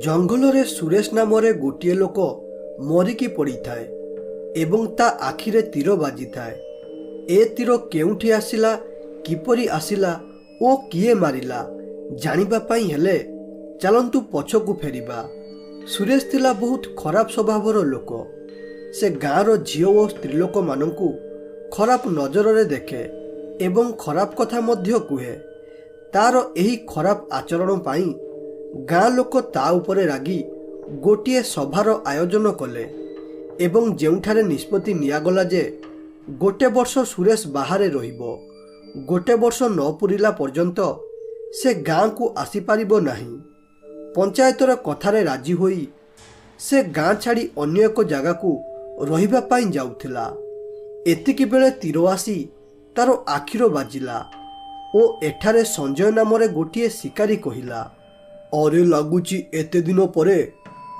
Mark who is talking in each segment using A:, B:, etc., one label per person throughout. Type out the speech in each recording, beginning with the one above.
A: ଜଙ୍ଗଲରେ ସୁରେଶ ନାମରେ ଗୋଟିଏ ଲୋକ ମରିକି ପଡ଼ିଥାଏ ଏବଂ ତା ଆଖିରେ ତୀର ବାଜିଥାଏ। ଏ ତୀର କେଉଁଠି ଆସିଲା, କିପରି ଆସିଲା ଓ କିଏ ମାରିଲା ଜାଣିବା ପାଇଁ ହେଲେ ଚାଲନ୍ତୁ ପଛକୁ ଫେରିବା। ସୁରେଶ ଥିଲା ବହୁତ ଖରାପ ସ୍ୱଭାବର ଲୋକ। ସେ ଗାଁର ଝିଅ ଓ ସ୍ତ୍ରୀଲୋକମାନଙ୍କୁ ଖରାପ ନଜରରେ ଦେଖେ ଏବଂ ଖରାପ କଥା ମଧ୍ୟ କୁହେ। ତାର ଏହି ଖରାପ ଆଚରଣ ପାଇଁ ଗାଁ ଲୋକ ତା ଉପରେ ରାଗି ଗୋଟିଏ ସଭାର ଆୟୋଜନ କଲେ ଏବଂ ଯେଉଁଠାରେ ନିଷ୍ପତ୍ତି ନିଆଗଲା ଯେ ଗୋଟେ ବର୍ଷ ସୁରେଶ ବାହାରେ ରହିବ। ଗୋଟେ ବର୍ଷ ନ ପୂରିଲା ପର୍ଯ୍ୟନ୍ତ ସେ ଗାଁକୁ ଆସିପାରିବ ନାହିଁ। ପଞ୍ଚାୟତର କଥାରେ ରାଜି ହୋଇ ସେ ଗାଁ ଛାଡ଼ି ଅନ୍ୟ ଏକ ଜାଗାକୁ ରହିବା ପାଇଁ ଯାଉଥିଲା। ଏତିକି ବେଳେ ତୀର ଆସି ତାର ଆଖିର ବାଜିଲା ଓ ଏଠାରେ ସଞ୍ଜୟ ନାମରେ ଗୋଟିଏ ଶିକାରୀ କହିଲା, ଅରେ ଲାଗୁଛି ଏତେ ଦିନ ପରେ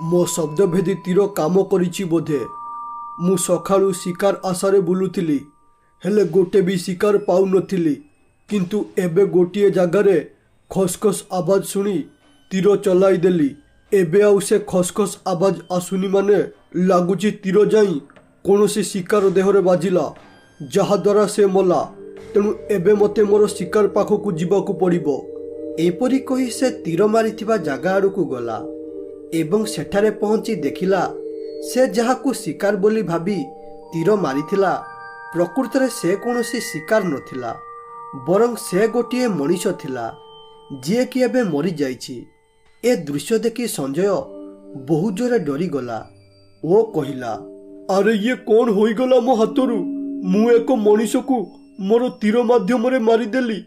A: ମୋ ଶବ୍ଦଭେଦୀ ତୀର କାମ କରିଛି ବୋଧେ। ମୁଁ ସକାଳୁ ଶିକାର ଆଶାରେ ବୁଲୁଥିଲି, ହେଲେ ଗୋଟେ ବି ଶିକାର ପାଉନଥିଲି, କିନ୍ତୁ ଏବେ ଗୋଟିଏ ଜାଗାରେ ଖସଖସ ଆବାଜ ଶୁଣି ତୀର ଚଲାଇଦେଲି। ଏବେ ଆଉ ସେ ଖସଖସ ଆବାଜ ଆସୁନି, ମାନେ ଲାଗୁଛି ତୀର ଯାଇ କୌଣସି ଶିକାର ଦେହରେ ବାଜିଲା, ଯାହାଦ୍ୱାରା ସେ ମଲା। ତେଣୁ ଏବେ ମୋତେ ମୋର ଶିକାର ପାଖକୁ ଯିବାକୁ ପଡ଼ିବ। ଏପରି କହି ସେ ତୀର ମାରିଥିବା ଜାଗା ଆଡ଼କୁ ଗଲା ଏବଂ ସେଠାରେ ପହଞ୍ଚି ଦେଖିଲା ସେ ଯାହାକୁ ଶିକାର ବୋଲି ଭାବି ତୀର ମାରିଥିଲା ପ୍ରକୃତରେ ସେ କୌଣସି ଶିକାର ନଥିଲା, ବରଂ ସେ ଗୋଟିଏ ମଣିଷ ଥିଲା ଯିଏକି ଏବେ ମରିଯାଇଛି। ଏ ଦୃଶ୍ୟ ଦେଖି ସଞ୍ଜୟ ବହୁ ଜୋରେ ଡରିଗଲା ଓ କହିଲା, ଆରେ ଇଏ କ'ଣ ହୋଇଗଲା ମୋ ହାତରୁ? ମୁଁ ଏକ ମଣିଷକୁ ମୋର ତୀର ମାଧ୍ୟମରେ ମାରିଦେଲି।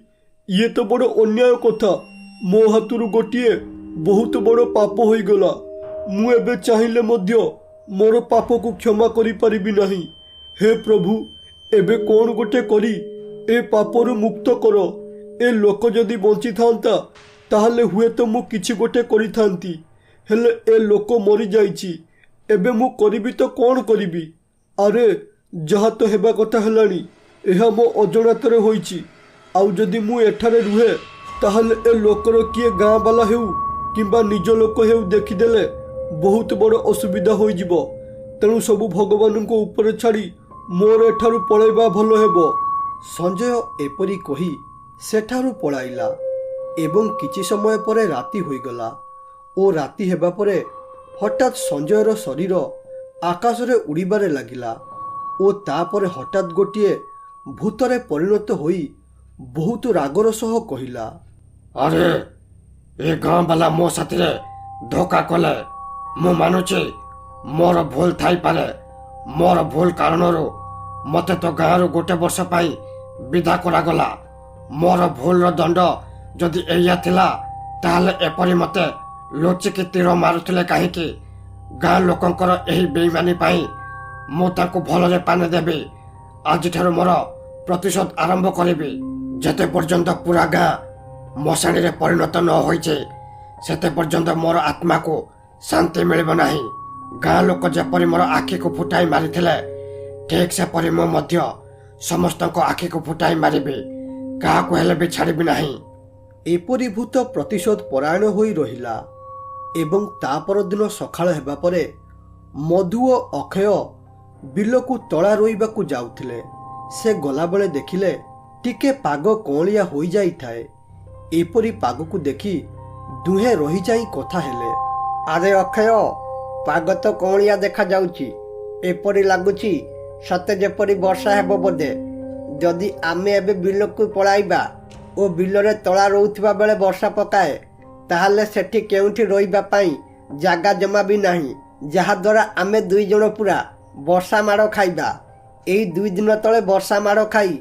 A: ଇଏ ତ ବଡ଼ ଅନ୍ୟାୟ କଥା। ମୋ ହାତରୁ ଗୋଟିଏ ବହୁତ ବଡ଼ ପାପ ହୋଇଗଲା। ମୁଁ ଏବେ ଚାହିଁଲେ ମଧ୍ୟ ମୋର ପାପକୁ କ୍ଷମା କରିପାରିବି ନାହିଁ। ହେ ପ୍ରଭୁ, ଏବେ କ'ଣ ଗୋଟେ କରି ଏ ପାପରୁ ମୁକ୍ତ କର। ଏ ଲୋକ ଯଦି ବଞ୍ଚିଥାନ୍ତା ତାହେଲେ ହୁଏତ ମୁଁ କିଛି ଗୋଟେ କରିଥାନ୍ତି, ହେଲେ ଏ ଲୋକ ମରିଯାଇଛି। ଏବେ ମୁଁ କରିବି ତ କ'ଣ କରିବି? ଆରେ ଯାହା ତ ହେବା କଥା ହେଲାଣି। ଏହା ମୋ ଅଜଣାତରେ ହୋଇଛି। ଆଉ ଯଦି ମୁଁ ଏଠାରେ ରୁହେ ତାହେଲେ ଏ ଲୋକର କିଏ ଗାଁ ବାଲା ହେଉ କିମ୍ବା ନିଜ ଲୋକ ହେଉ ଦେଖିଦେଲେ ବହୁତ ବଡ଼ ଅସୁବିଧା ହୋଇଯିବ। ତେଣୁ ସବୁ ଭଗବାନଙ୍କ ଉପରେ ଛାଡ଼ି ମୋର ଏଠାରୁ ପଳାଇବା ଭଲ ହେବ। ସଞ୍ଜୟ ଏପରି କହି ସେଠାରୁ ପଳାଇଲା ଏବଂ କିଛି ସମୟ ପରେ ରାତି ହୋଇଗଲା ଓ ରାତି ହେବା ପରେ ହଠାତ୍ ସଞ୍ଜୟର ଶରୀର ଆକାଶରେ ଉଡ଼ିବାରେ ଲାଗିଲା ଓ ତାପରେ ହଠାତ୍ ଗୋଟିଏ ଭୂତରେ ପରିଣତ ହୋଇ ବହୁତ ରାଗର ସହ କହିଲା,
B: ଆରେ ଏ ଗାଁ ବାଲା ମୋ ସାଥିରେ ଧୋକା କଲେ। ମୁଁ ମାନୁଛି ମୋର ଭୁଲ ଥାଇପାରେ। ମୋର ଭୁଲ କାରଣରୁ ମୋତେ ତ ଗାଁରୁ ଗୋଟେ ବର୍ଷ ପାଇଁ ବିଦା କରାଗଲା। ମୋର ଭୁଲର ଦଣ୍ଡ ଯଦି ଏଇଆ ଥିଲା ତାହେଲେ ଏପରି ମୋତେ ଲୁଚିକି ତୀର ମାରୁଥିଲେ କାହିଁକି? ଗାଁ ଲୋକଙ୍କର ଏହି ବେଇମାନି ପାଇଁ ମୁଁ ତାଙ୍କୁ ଭଲରେ ପାନେ ଦେବି। ଆଜିଠାରୁ ମୋର ପ୍ରତିଶୋଧ ଆରମ୍ଭ କରିବି। ଯେତେ ପର୍ଯ୍ୟନ୍ତ ପୁରା ଗାଁ ମଶାଣିରେ ପରିଣତ ନ ହୋଇଛି ସେତେ ପର୍ଯ୍ୟନ୍ତ ମୋର ଆତ୍ମାକୁ ଶାନ୍ତି ମିଳିବ ନାହିଁ। ଗାଁ ଲୋକ ଯେପରି ମୋର ଆଖିକୁ ଫୁଟାଇ ମାରିଥିଲେ ଠିକ୍ ସେପରି ମୁଁ ମଧ୍ୟ ସମସ୍ତଙ୍କ ଆଖିକୁ ଫୁଟାଇ ମାରିବି। କାହାକୁ ହେଲେ ବି ଛାଡ଼ିବି ନାହିଁ।
A: ଏପରି ଭୂତ ପ୍ରତିଶୋଧ ପରାୟଣ ହୋଇ ରହିଲା ଏବଂ ତା ପରଦିନ ସକାଳ ହେବା ପରେ ମଧୁ ଓ ଅକ୍ଷୟ ବିଲକୁ ତଳା ରୋଇବାକୁ ଯାଉଥିଲେ। ସେ ଗଲାବେଳେ ଦେଖିଲେ ଟିକେ ପାଗ କଅଁଳିଆ ହୋଇଯାଇଥାଏ। ଏପରି ପାଗକୁ ଦେଖି ଦୁହେଁ ରହିଯାଇ କଥା ହେଲେ,
C: ଆରେ ଅକ୍ଷୟ, ପାଗ ତ କଅଁଳିଆ ଦେଖାଯାଉଛି। ଏପରି ଲାଗୁଛି ସତେ ଯେପରି ବର୍ଷା ହେବ ବୋଧେ। ଯଦି ଆମେ ଏବେ ବିଲକୁ ପଳାଇବା ଓ ବିଲରେ ତଳା ରୋଉଥିବା ବେଳେ ବର୍ଷା ପକାଏ ତାହେଲେ ସେଠି କେଉଁଠି ରହିବା ପାଇଁ ଜାଗା ଜମା ବି ନାହିଁ, ଯାହାଦ୍ୱାରା ଆମେ ଦୁଇ ଜଣ ପୁରା ବର୍ଷା ମାଡ଼ ଖାଇବା। ଏଇ 2 ଦିନ ତଳେ ବର୍ଷା ମାଡ଼ ଖାଇ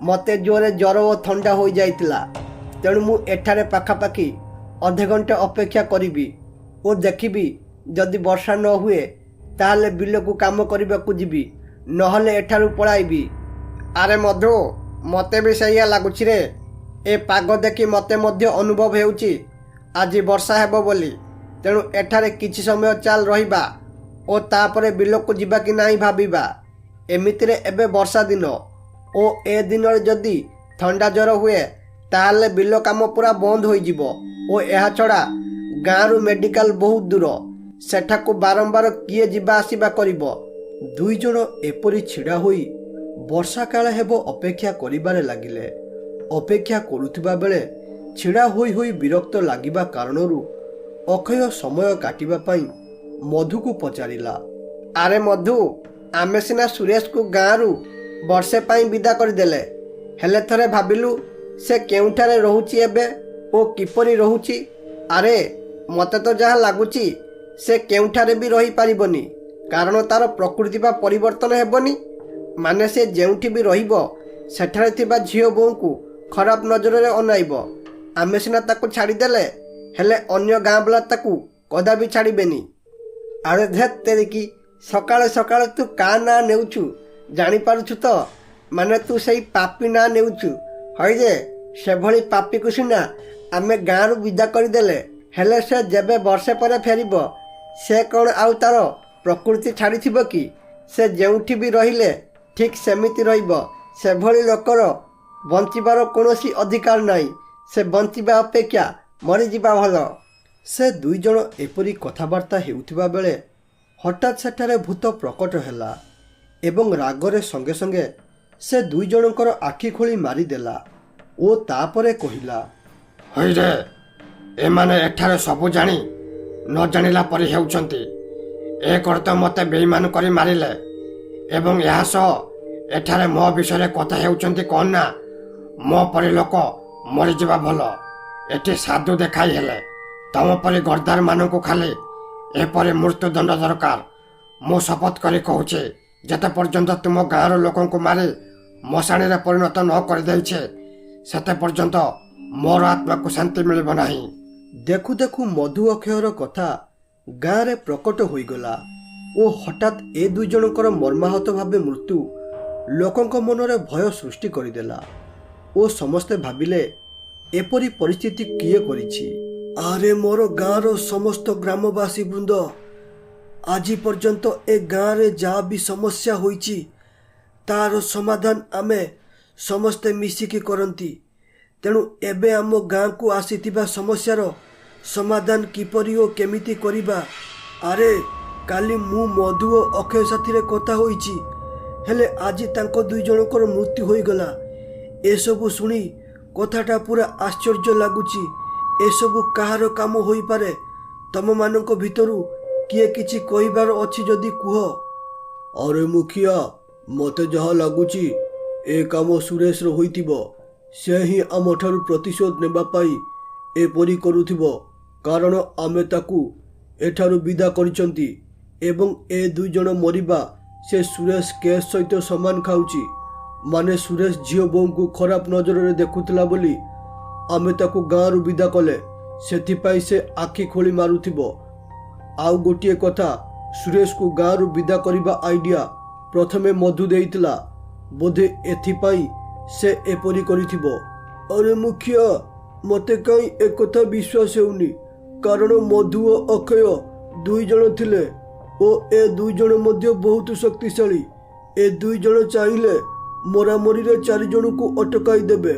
C: ମୋତେ ଜୋରେ ଜ୍ୱର ଓ ଥଣ୍ଡା ହୋଇଯାଇଥିଲା। ତେଣୁ ମୁଁ ଏଠାରେ ପାଖାପାଖି ଅଧଘଣ୍ଟେ ଅପେକ୍ଷା କରିବି ଓ ଦେଖିବି ଯଦି ବର୍ଷା ନ ହୁଏ ତାହେଲେ ବିଲକୁ କାମ କରିବାକୁ ଯିବି, ନହେଲେ ଏଠାରୁ ପଳାଇବି। ଆରେ ମଧୁ, ମୋତେ ବି ସେଇଆ ଲାଗୁଛି ରେ। ଏ ପାଗ ଦେଖି ମୋତେ ମଧ୍ୟ ଅନୁଭବ ହେଉଛି ଆଜି ବର୍ଷା ହେବ ବୋଲି। ତେଣୁ ଏଠାରେ କିଛି ସମୟ ଚାଲ ରହିବା ଓ ତାପରେ ବିଲକୁ ଯିବା କି ନାହିଁ ଭାବିବା। ଏମିତିରେ ଏବେ ବର୍ଷା ଦିନ ଓ ଏ ଦିନରେ ଯଦି ଥଣ୍ଡା ଜ୍ୱର ହୁଏ ତାହେଲେ ବିଲ କାମ ପୁରା ବନ୍ଦ ହୋଇଯିବ ଓ ଏହା ଛଡ଼ା ଗାଁରୁ ମେଡିକାଲ ବହୁତ ଦୂର, ସେଠାକୁ ବାରମ୍ବାର କିଏ ଯିବା ଆସିବା କରିବ?
A: ଦୁଇ ଜଣ ଏପରି ଛିଡ଼ା ହୋଇ ବର୍ଷା କାଳ ହେବ ଅପେକ୍ଷା କରିବାରେ ଲାଗିଲେ। ଅପେକ୍ଷା କରୁଥିବା ବେଳେ ଛିଡ଼ା ହୋଇ ହୋଇ ବିରକ୍ତ ଲାଗିବା କାରଣରୁ ଅକ୍ଷୟ ସମୟ କାଟିବା ପାଇଁ ମଧୁକୁ ପଚାରିଲା,
C: ଆରେ ମଧୁ, ଆମେ ସିନା ସୁରେଶକୁ ଗାଁରୁ ବର୍ଷେ ପାଇଁ ବିଦା କରିଦେଲେ, ହେଲେ ଥରେ ଭାବିଲୁ ସେ କେଉଁଠାରେ ରହୁଛି ଏବେ ଓ କିପରି ରହୁଛି? ଆରେ ମୋତେ ତ ଯାହା ଲାଗୁଛି ସେ କେଉଁଠାରେ ବି ରହିପାରିବନି, କାରଣ ତାର ପ୍ରକୃତି ବା ପରିବର୍ତ୍ତନ ହେବନି। ମାନେ ସେ ଯେଉଁଠି ବି ରହିବ ସେଠାରେ ଥିବା ଝିଅ ବୋଉଙ୍କୁ ଖରାପ ନଜରରେ ଅନାଇବ। ଆମେ ସିନା ତାକୁ ଛାଡ଼ିଦେଲେ, ହେଲେ ଅନ୍ୟ ଗାଁ ବାଲା ତାକୁ କଦାପି ଛାଡ଼ିବେନି। ଆରେ ଧେତ୍ ତେରିକି, ସକାଳେ ସକାଳେ ତୁ କାହା ନାଁ ନେଉଛୁ ଜାଣିପାରୁଛୁ ତ? ମାନେ ତୁ ସେଇ ପାପି ନାଁ ନେଉଛୁ। ହଇରେ, ସେଭଳି ପାପିକୁ ସିନା ଆମେ ଗାଁରୁ ବିଦା କରିଦେଲେ, ହେଲେ ସେ ଯେବେ ବର୍ଷେ ପରେ ଫେରିବ, ସେ କ'ଣ ଆଉ ତାର ପ୍ରକୃତି ଛାଡ଼ିଥିବ କି? ସେ ଯେଉଁଠି ବି ରହିଲେ ଠିକ୍ ସେମିତି ରହିବ। ସେଭଳି ଲୋକର ବଞ୍ଚିବାର କୌଣସି ଅଧିକାର ନାହିଁ। ସେ ବଞ୍ଚିବା ଅପେକ୍ଷା ମରିଯିବା ଭଲ।
A: ସେ ଦୁଇ ଜଣ ଏପରି କଥାବାର୍ତ୍ତା ହେଉଥିବା ବେଳେ ହଠାତ୍ ସେଠାରେ ଭୂତ ପ୍ରକଟ ହେଲା ଏବଂ ରାଗରେ ସଙ୍ଗେ ସଙ୍ଗେ ସେ ଦୁଇ ଜଣଙ୍କର ଆଖି ଖୋଳି ମାରିଦେଲା ଓ ତାପରେ କହିଲା,
B: ହଇରେ, ଏମାନେ ଏଠାରେ ସବୁ ଜାଣି ନ ଜାଣିଲା ପରି ହେଉଛନ୍ତି। ଏ କରି ତ ମୋତେ ବେଇମାନ କରି ମାରିଲେ ଏବଂ ଏହା ସହ ଏଠାରେ ମୋ ବିଷୟରେ କଥା ହେଉଛନ୍ତି କ'ଣ ନା ମୋ ପରି ଲୋକ ମରିଯିବା ଭଲ। ଏଠି ସାଧୁ ଦେଖାଇ ହେଲେ ତମ ପରି ଗର୍ଦ୍ଦାରମାନଙ୍କୁ ଖାଲି ଏପରି ମୃତ୍ୟୁଦଣ୍ଡ ଦରକାର। ମୁଁ ଶପଥ କରି କହୁଛି, ଯେତେ ପର୍ଯ୍ୟନ୍ତ ତୁମ ଗାଁର ଲୋକଙ୍କୁ ମାରି ମଶାଣିରେ ପରିଣତ ନ କରିଦେଇଛେ, ସେତେ ପର୍ଯ୍ୟନ୍ତ ମୋର ଆତ୍ମାକୁ ଶାନ୍ତି ମିଳିବ ନାହିଁ।
A: ଦେଖୁ ଦେଖୁ ମଧୁ ଅକ୍ଷୟର କଥା ଗାଁରେ ପ୍ରକଟ ହୋଇଗଲା ଓ ହଠାତ୍ ଏ ଦୁଇ ଜଣଙ୍କର ମର୍ମାହତ ଭାବେ ମୃତ୍ୟୁ ଲୋକଙ୍କ ମନରେ ଭୟ ସୃଷ୍ଟି କରିଦେଲା ଓ ସମସ୍ତେ ଭାବିଲେ, ଏପରି ପରିସ୍ଥିତି କିଏ କରିଛି? ଆରେ ମୋର ଗାଁର ସମସ୍ତ ଗ୍ରାମବାସୀ ବୃନ୍ଦ, ଆଜି ପର୍ଯ୍ୟନ୍ତ ଏ ଗାଁରେ ଯାହା ବି ସମସ୍ୟା ହୋଇଛି ତାର ସମାଧାନ ଆମେ ସମସ୍ତେ ମିଶିକି କରନ୍ତି। ତେଣୁ ଏବେ ଆମ ଗାଁକୁ ଆସିଥିବା ସମସ୍ୟାର ସମାଧାନ କିପରି ଓ କେମିତି କରିବା? ଆରେ କାଲି ମୁଁ ମଧୁ ଓ ଅକ୍ଷୟ ସାଥିରେ କଥା ହୋଇଛି, ହେଲେ ଆଜି ତାଙ୍କ ଦୁଇ ଜଣଙ୍କର ମୃତ୍ୟୁ ହୋଇଗଲା। ଏସବୁ ଶୁଣି କଥାଟା ପୁରା ଆଶ୍ଚର୍ଯ୍ୟ ଲାଗୁଛି। ଏସବୁ କାହାର କାମ ହୋଇପାରେ? ତମମାନଙ୍କ ଭିତରୁ କିଏ କିଛି କହିବାର ଅଛି ଯଦି କୁହ। ଆରେ ମୁଖିଆ, ମୋତେ ଯାହା ଲାଗୁଛି ଏ କାମ ସୁରେଶର ହୋଇଥିବ। ସେ ହିଁ ଆମଠାରୁ ପ୍ରତିଶୋଧ ନେବା ପାଇଁ ଏପରି କରୁଥିବ, କାରଣ ଆମେ ତାକୁ ଏଠାରୁ ବିଦା କରିଛନ୍ତି ଏବଂ ଏ ଦୁଇ ଜଣ ମରିବା ସେ ସୁରେଶ କେସ୍ ସହିତ ସମାନ ଖାଉଛି। ମାନେ ସୁରେଶ ଝିଅ ବୋଉଙ୍କୁ ଖରାପ ନଜରରେ ଦେଖୁଥିଲା ବୋଲି ଆମେ ତାକୁ ଗାଁରୁ ବିଦା କଲେ, ସେଥିପାଇଁ ସେ ଆଖି ଖୋଳି ମାରୁଥିବ। ଆଉ ଗୋଟିଏ କଥା, ସୁରେଶକୁ ଗାଁରୁ ବିଦା କରିବା ଆଇଡିଆ ପ୍ରଥମେ ମଧୁ ଦେଇଥିଲା, ବୋଧେ ଏଥିପାଇଁ ସେ ଏପରି କରିଥିବ। ଆରେ ମୁଖିଆ, ମୋତେ କାହିଁ ଏକଥା ବିଶ୍ୱାସ ହେଉନି, କାରଣ ମଧୁ ଓ ଅକ୍ଷୟ ଦୁଇ ଜଣ ଥିଲେ ଓ ଏ ଦୁଇ ଜଣ ମଧ୍ୟ ବହୁତ ଶକ୍ତିଶାଳୀ। ଏ ଦୁଇ ଜଣ ଚାହିଁଲେ ମରାମରିରେ ଚାରି ଜଣଙ୍କୁ ଅଟକାଇ ଦେବେ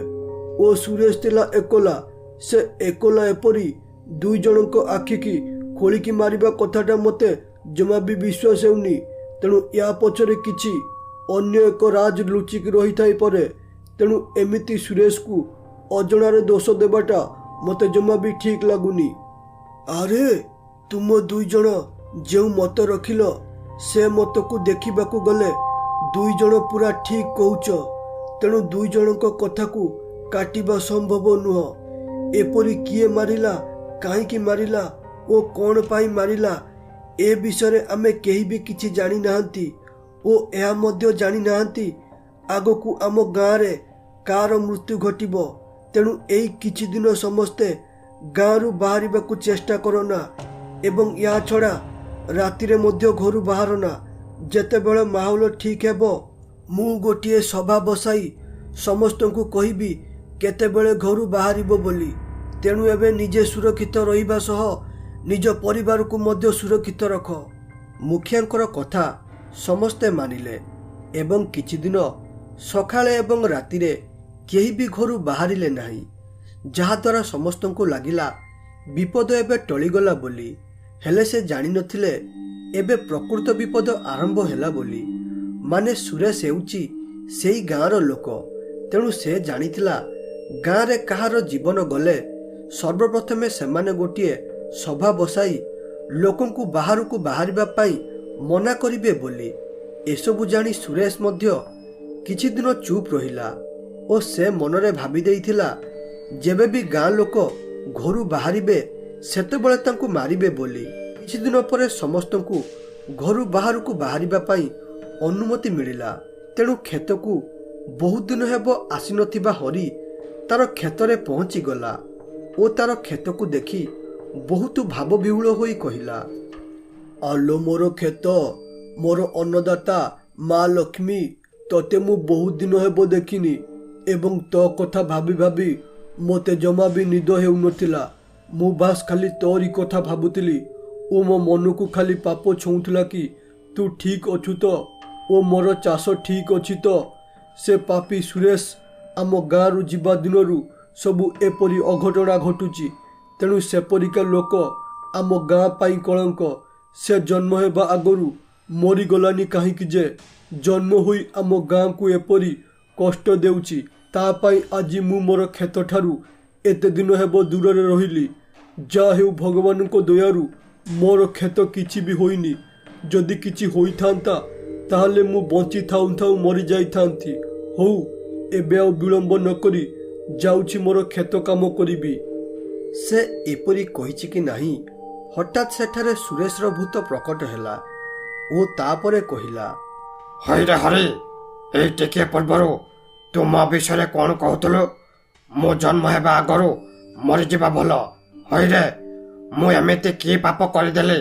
A: ଓ ସୁରେଶ ଥିଲା ଏକଲା। ସେ ଏକଲା ଏପରି ଦୁଇ ଜଣଙ୍କ ଆଖିକି ଖୋଳିକି ମାରିବା କଥାଟା ମୋତେ ଜମା ବି ବିଶ୍ୱାସ ହେଉନି। ତେଣୁ ୟା ପଛରେ କିଛି ଅନ୍ୟ ଏକ ରାଜ ଲୁଚିକି ରହିଥାଇପାରେ। ତେଣୁ ଏମିତି ସୁରେଶକୁ ଅଜଣାରେ ଦୋଷ ଦେବାଟା ମୋତେ ଜମା ବି ଠିକ୍ ଲାଗୁନି। ଆରେ ତୁମ ଦୁଇ ଜଣ ଯେଉଁ ମତ ରଖିଲ, ସେ ମତକୁ ଦେଖିବାକୁ ଗଲେ ଦୁଇ ଜଣ ପୁରା ଠିକ୍ କହୁଛ। ତେଣୁ ଦୁଇ ଜଣଙ୍କ କଥାକୁ କାଟିବା ସମ୍ଭବ ନୁହଁ। ଏପରି କିଏ ମାରିଲା, କାହିଁକି ମାରିଲା ଓ କ'ଣ ପାଇଁ ମାରିଲା, ଏ ବିଷୟରେ ଆମେ କେହି ବି କିଛି ଜାଣିନାହାନ୍ତି ଓ ଏହା ମଧ୍ୟ ଜାଣିନାହାନ୍ତି ଆଗକୁ ଆମ ଗାଁରେ କାହାର ମୃତ୍ୟୁ ଘଟିବ। ତେଣୁ ଏଇ କିଛି ଦିନ ସମସ୍ତେ ଗାଁରୁ ବାହାରିବାକୁ ଚେଷ୍ଟା କରନା ଏବଂ ଏହା ଛଡ଼ା ରାତିରେ ମଧ୍ୟ ଘରୁ ବାହାରନା। ଯେତେବେଳେ ମାହୋଲ ଠିକ୍ ହେବ, ମୁଁ ଗୋଟିଏ ସଭା ବସାଇ ସମସ୍ତଙ୍କୁ କହିବି କେତେବେଳେ ଘରୁ ବାହାରିବ ବୋଲି। ତେଣୁ ଏବେ ନିଜେ ସୁରକ୍ଷିତ ରହିବା ସହ ନିଜ ପରିବାରକୁ ମଧ୍ୟ ସୁରକ୍ଷିତ ରଖ। ମୁଖିଆଙ୍କର କଥା ସମସ୍ତେ ମାନିଲେ ଏବଂ କିଛି ଦିନ ସକାଳେ ଏବଂ ରାତିରେ କେହି ବି ଘରୁ ବାହାରିଲେ ନାହିଁ, ଯାହାଦ୍ୱାରା ସମସ୍ତଙ୍କୁ ଲାଗିଲା ବିପଦ ଏବେ ଟଳିଗଲା ବୋଲି। ହେଲେ ସେ ଜାଣିନଥିଲେ ଏବେ ପ୍ରକୃତ ବିପଦ ଆରମ୍ଭ ହେଲା ବୋଲି। ମାନେ ସୁରେଶ ହେଉଛି ସେଇ ଗାଁର ଲୋକ। ତେଣୁ ସେ ଜାଣିଥିଲା ଗାଁରେ କାହାର ଜୀବନ ଗଲେ ସର୍ବପ୍ରଥମେ ସେମାନେ ଗୋଟିଏ ସଭା ବସାଇ ଲୋକଙ୍କୁ ବାହାରକୁ ବାହାରିବା ପାଇଁ ମନା କରିବେ ବୋଲି। ଏସବୁ ଜାଣି ସୁରେଶ ମଧ୍ୟ କିଛି ଦିନ ଚୁପ୍ ରହିଲା ଓ ସେ ମନରେ ଭାବି ଦେଇଥିଲା ଯେବେ ବି ଗାଁ ଲୋକ ଘରୁ ବାହାରିବେ ସେତେବେଳେ ତାଙ୍କୁ ମାରିବେ ବୋଲି। କିଛି ଦିନ ପରେ ସମସ୍ତଙ୍କୁ ଘରୁ ବାହାରକୁ ବାହାରିବା ପାଇଁ ଅନୁମତି ମିଳିଲା। ତେଣୁ କ୍ଷେତକୁ ବହୁତ ଦିନ ହେବ ଆସିନଥିବା ହରି ତାର କ୍ଷେତରେ ପହଞ୍ଚିଗଲା ଓ ତାର କ୍ଷେତକୁ ଦେଖି ବହୁତ ଭାବବିହ୍ୱଳ ହୋଇ କହିଲା, ଆଲୋ ମୋର କ୍ଷେତ, ମୋର ଅନ୍ନଦାତା ମା ଲକ୍ଷ୍ମୀ, ତତେ ମୁଁ ବହୁତ ଦିନ ହେବ ଦେଖିନି ଏବଂ ତୋ କଥା ଭାବି ଭାବି ମୋତେ ଜମା ବି ନିଦ ହେଉନଥିଲା। ମୁଁ ବାସ୍ ଖାଲି ତୋରି କଥା ଭାବୁଥିଲି ଓ ମୋ ମନକୁ ଖାଲି ପାପ ଛୁଉଁଥିଲା କି ତୁ ଠିକ୍ ଅଛୁ ତ ଓ ମୋର ଚାଷ ଠିକ୍ ଅଛି ତ। ସେ ପାପୀ ସୁରେଶ ଆମ ଗାଁରୁ ଯିବା ଦିନରୁ ସବୁ ଏପରି ଅଘଟଣା ଘଟୁଛି। ତେଣୁ ସେପରିକା ଲୋକ ଆମ ଗାଁ ପାଇଁ କଳଙ୍କ। ସେ ଜନ୍ମ ହେବା ଆଗରୁ ମରିଗଲାନି କାହିଁକି ଯେ ଜନ୍ମ ହୋଇ ଆମ ଗାଁକୁ ଏପରି କଷ୍ଟ ଦେଉଛି। ତା ପାଇଁ ଆଜି ମୁଁ ମୋର କ୍ଷେତଠାରୁ ଏତେ ଦିନ ହେବ ଦୂରରେ ରହିଲି। ଯାହା ହେଉ ଭଗବାନଙ୍କ ଦୟାରୁ ମୋର କ୍ଷେତ କିଛି ବି ହୋଇନି। ଯଦି କିଛି ହୋଇଥାନ୍ତା ତାହେଲେ ମୁଁ ବଞ୍ଚି ଥାଉ ଥାଉ ମରିଯାଇଥାନ୍ତି। ହଉ ଏବେ ଆଉ ବିଳମ୍ବ ନକରି ଯାଉଛି ମୋର କ୍ଷେତ କାମ କରିବି। ସେ ଏପରି କହିଛି କି ନାହିଁ ହଠାତ୍ ସେଠାରେ ସୁରେଶର ଭୂତ ପ୍ରକଟ ହେଲା ଓ ତାପରେ କହିଲା,
B: ହଇରେ ହରି, ଏଇ ଟିକିଏ ପୂର୍ବରୁ ତୁ ମୋ ବିଷୟରେ କ'ଣ କହୁଥିଲୁ? ମୁଁ ଜନ୍ମ ହେବା ଆଗରୁ ମରିଯିବା ଭଲ। ହଇରେ, ମୁଁ ଏମିତି କି ପାପ କରିଦେଲି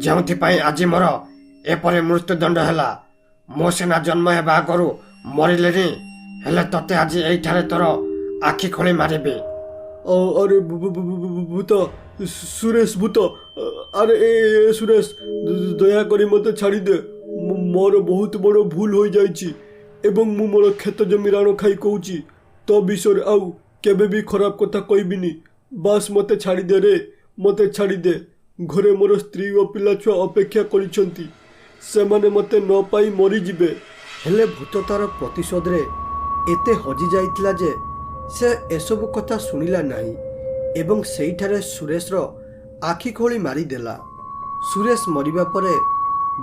B: ଯେଉଁଥିପାଇଁ ଆଜି ମୋର ଏପରି ମୃତ୍ୟୁଦଣ୍ଡ ହେଲା? ମୁଁ ସିନା ଜନ୍ମ ହେବା ଆଗରୁ ମରିଲିନି, ହେଲେ ତତେ ଆଜି ଏଇଠାରେ ତୋର ଆଖି ଖୋଳି ମାରିବି।
A: ଆରେ ଭୂତ, ସୁରେଶ ଭୂତ, ଆରେ ଏ ସୁରେଶ, ଦୟାକରି ମୋତେ ଛାଡ଼ିଦେ। ମୋର ବହୁତ ବଡ଼ ଭୁଲ ହୋଇଯାଇଛି ଏବଂ ମୁଁ ମୋର କ୍ଷେତ ଜମି ରାଣ ଖାଇ କହୁଛି ତୋ ବିଷୟରେ ଆଉ କେବେ ବି ଖରାପ କଥା କହିବିନି। ବାସ୍ ମୋତେ ଛାଡ଼ିଦେ ରେ, ମୋତେ ଛାଡ଼ିଦେ। ଘରେ ମୋର ସ୍ତ୍ରୀ ଓ ପିଲାଛୁଆ ଅପେକ୍ଷା କରିଛନ୍ତି। ସେମାନେ ମୋତେ ନ ପାଇ ମରିଯିବେ। ହେଲେ ଭୂତ ତାର ପ୍ରତିଶୋଧରେ ଏତେ ହଜି ଯାଇଥିଲା ଯେ ସେ ଏସବୁ କଥା ଶୁଣିଲା ନାହିଁ ଏବଂ ସେଇଠାରେ ସୁରେଶର ଆଖି ଖୋଳି ମାରିଦେଲା। ସୁରେଶ ମରିବା ପରେ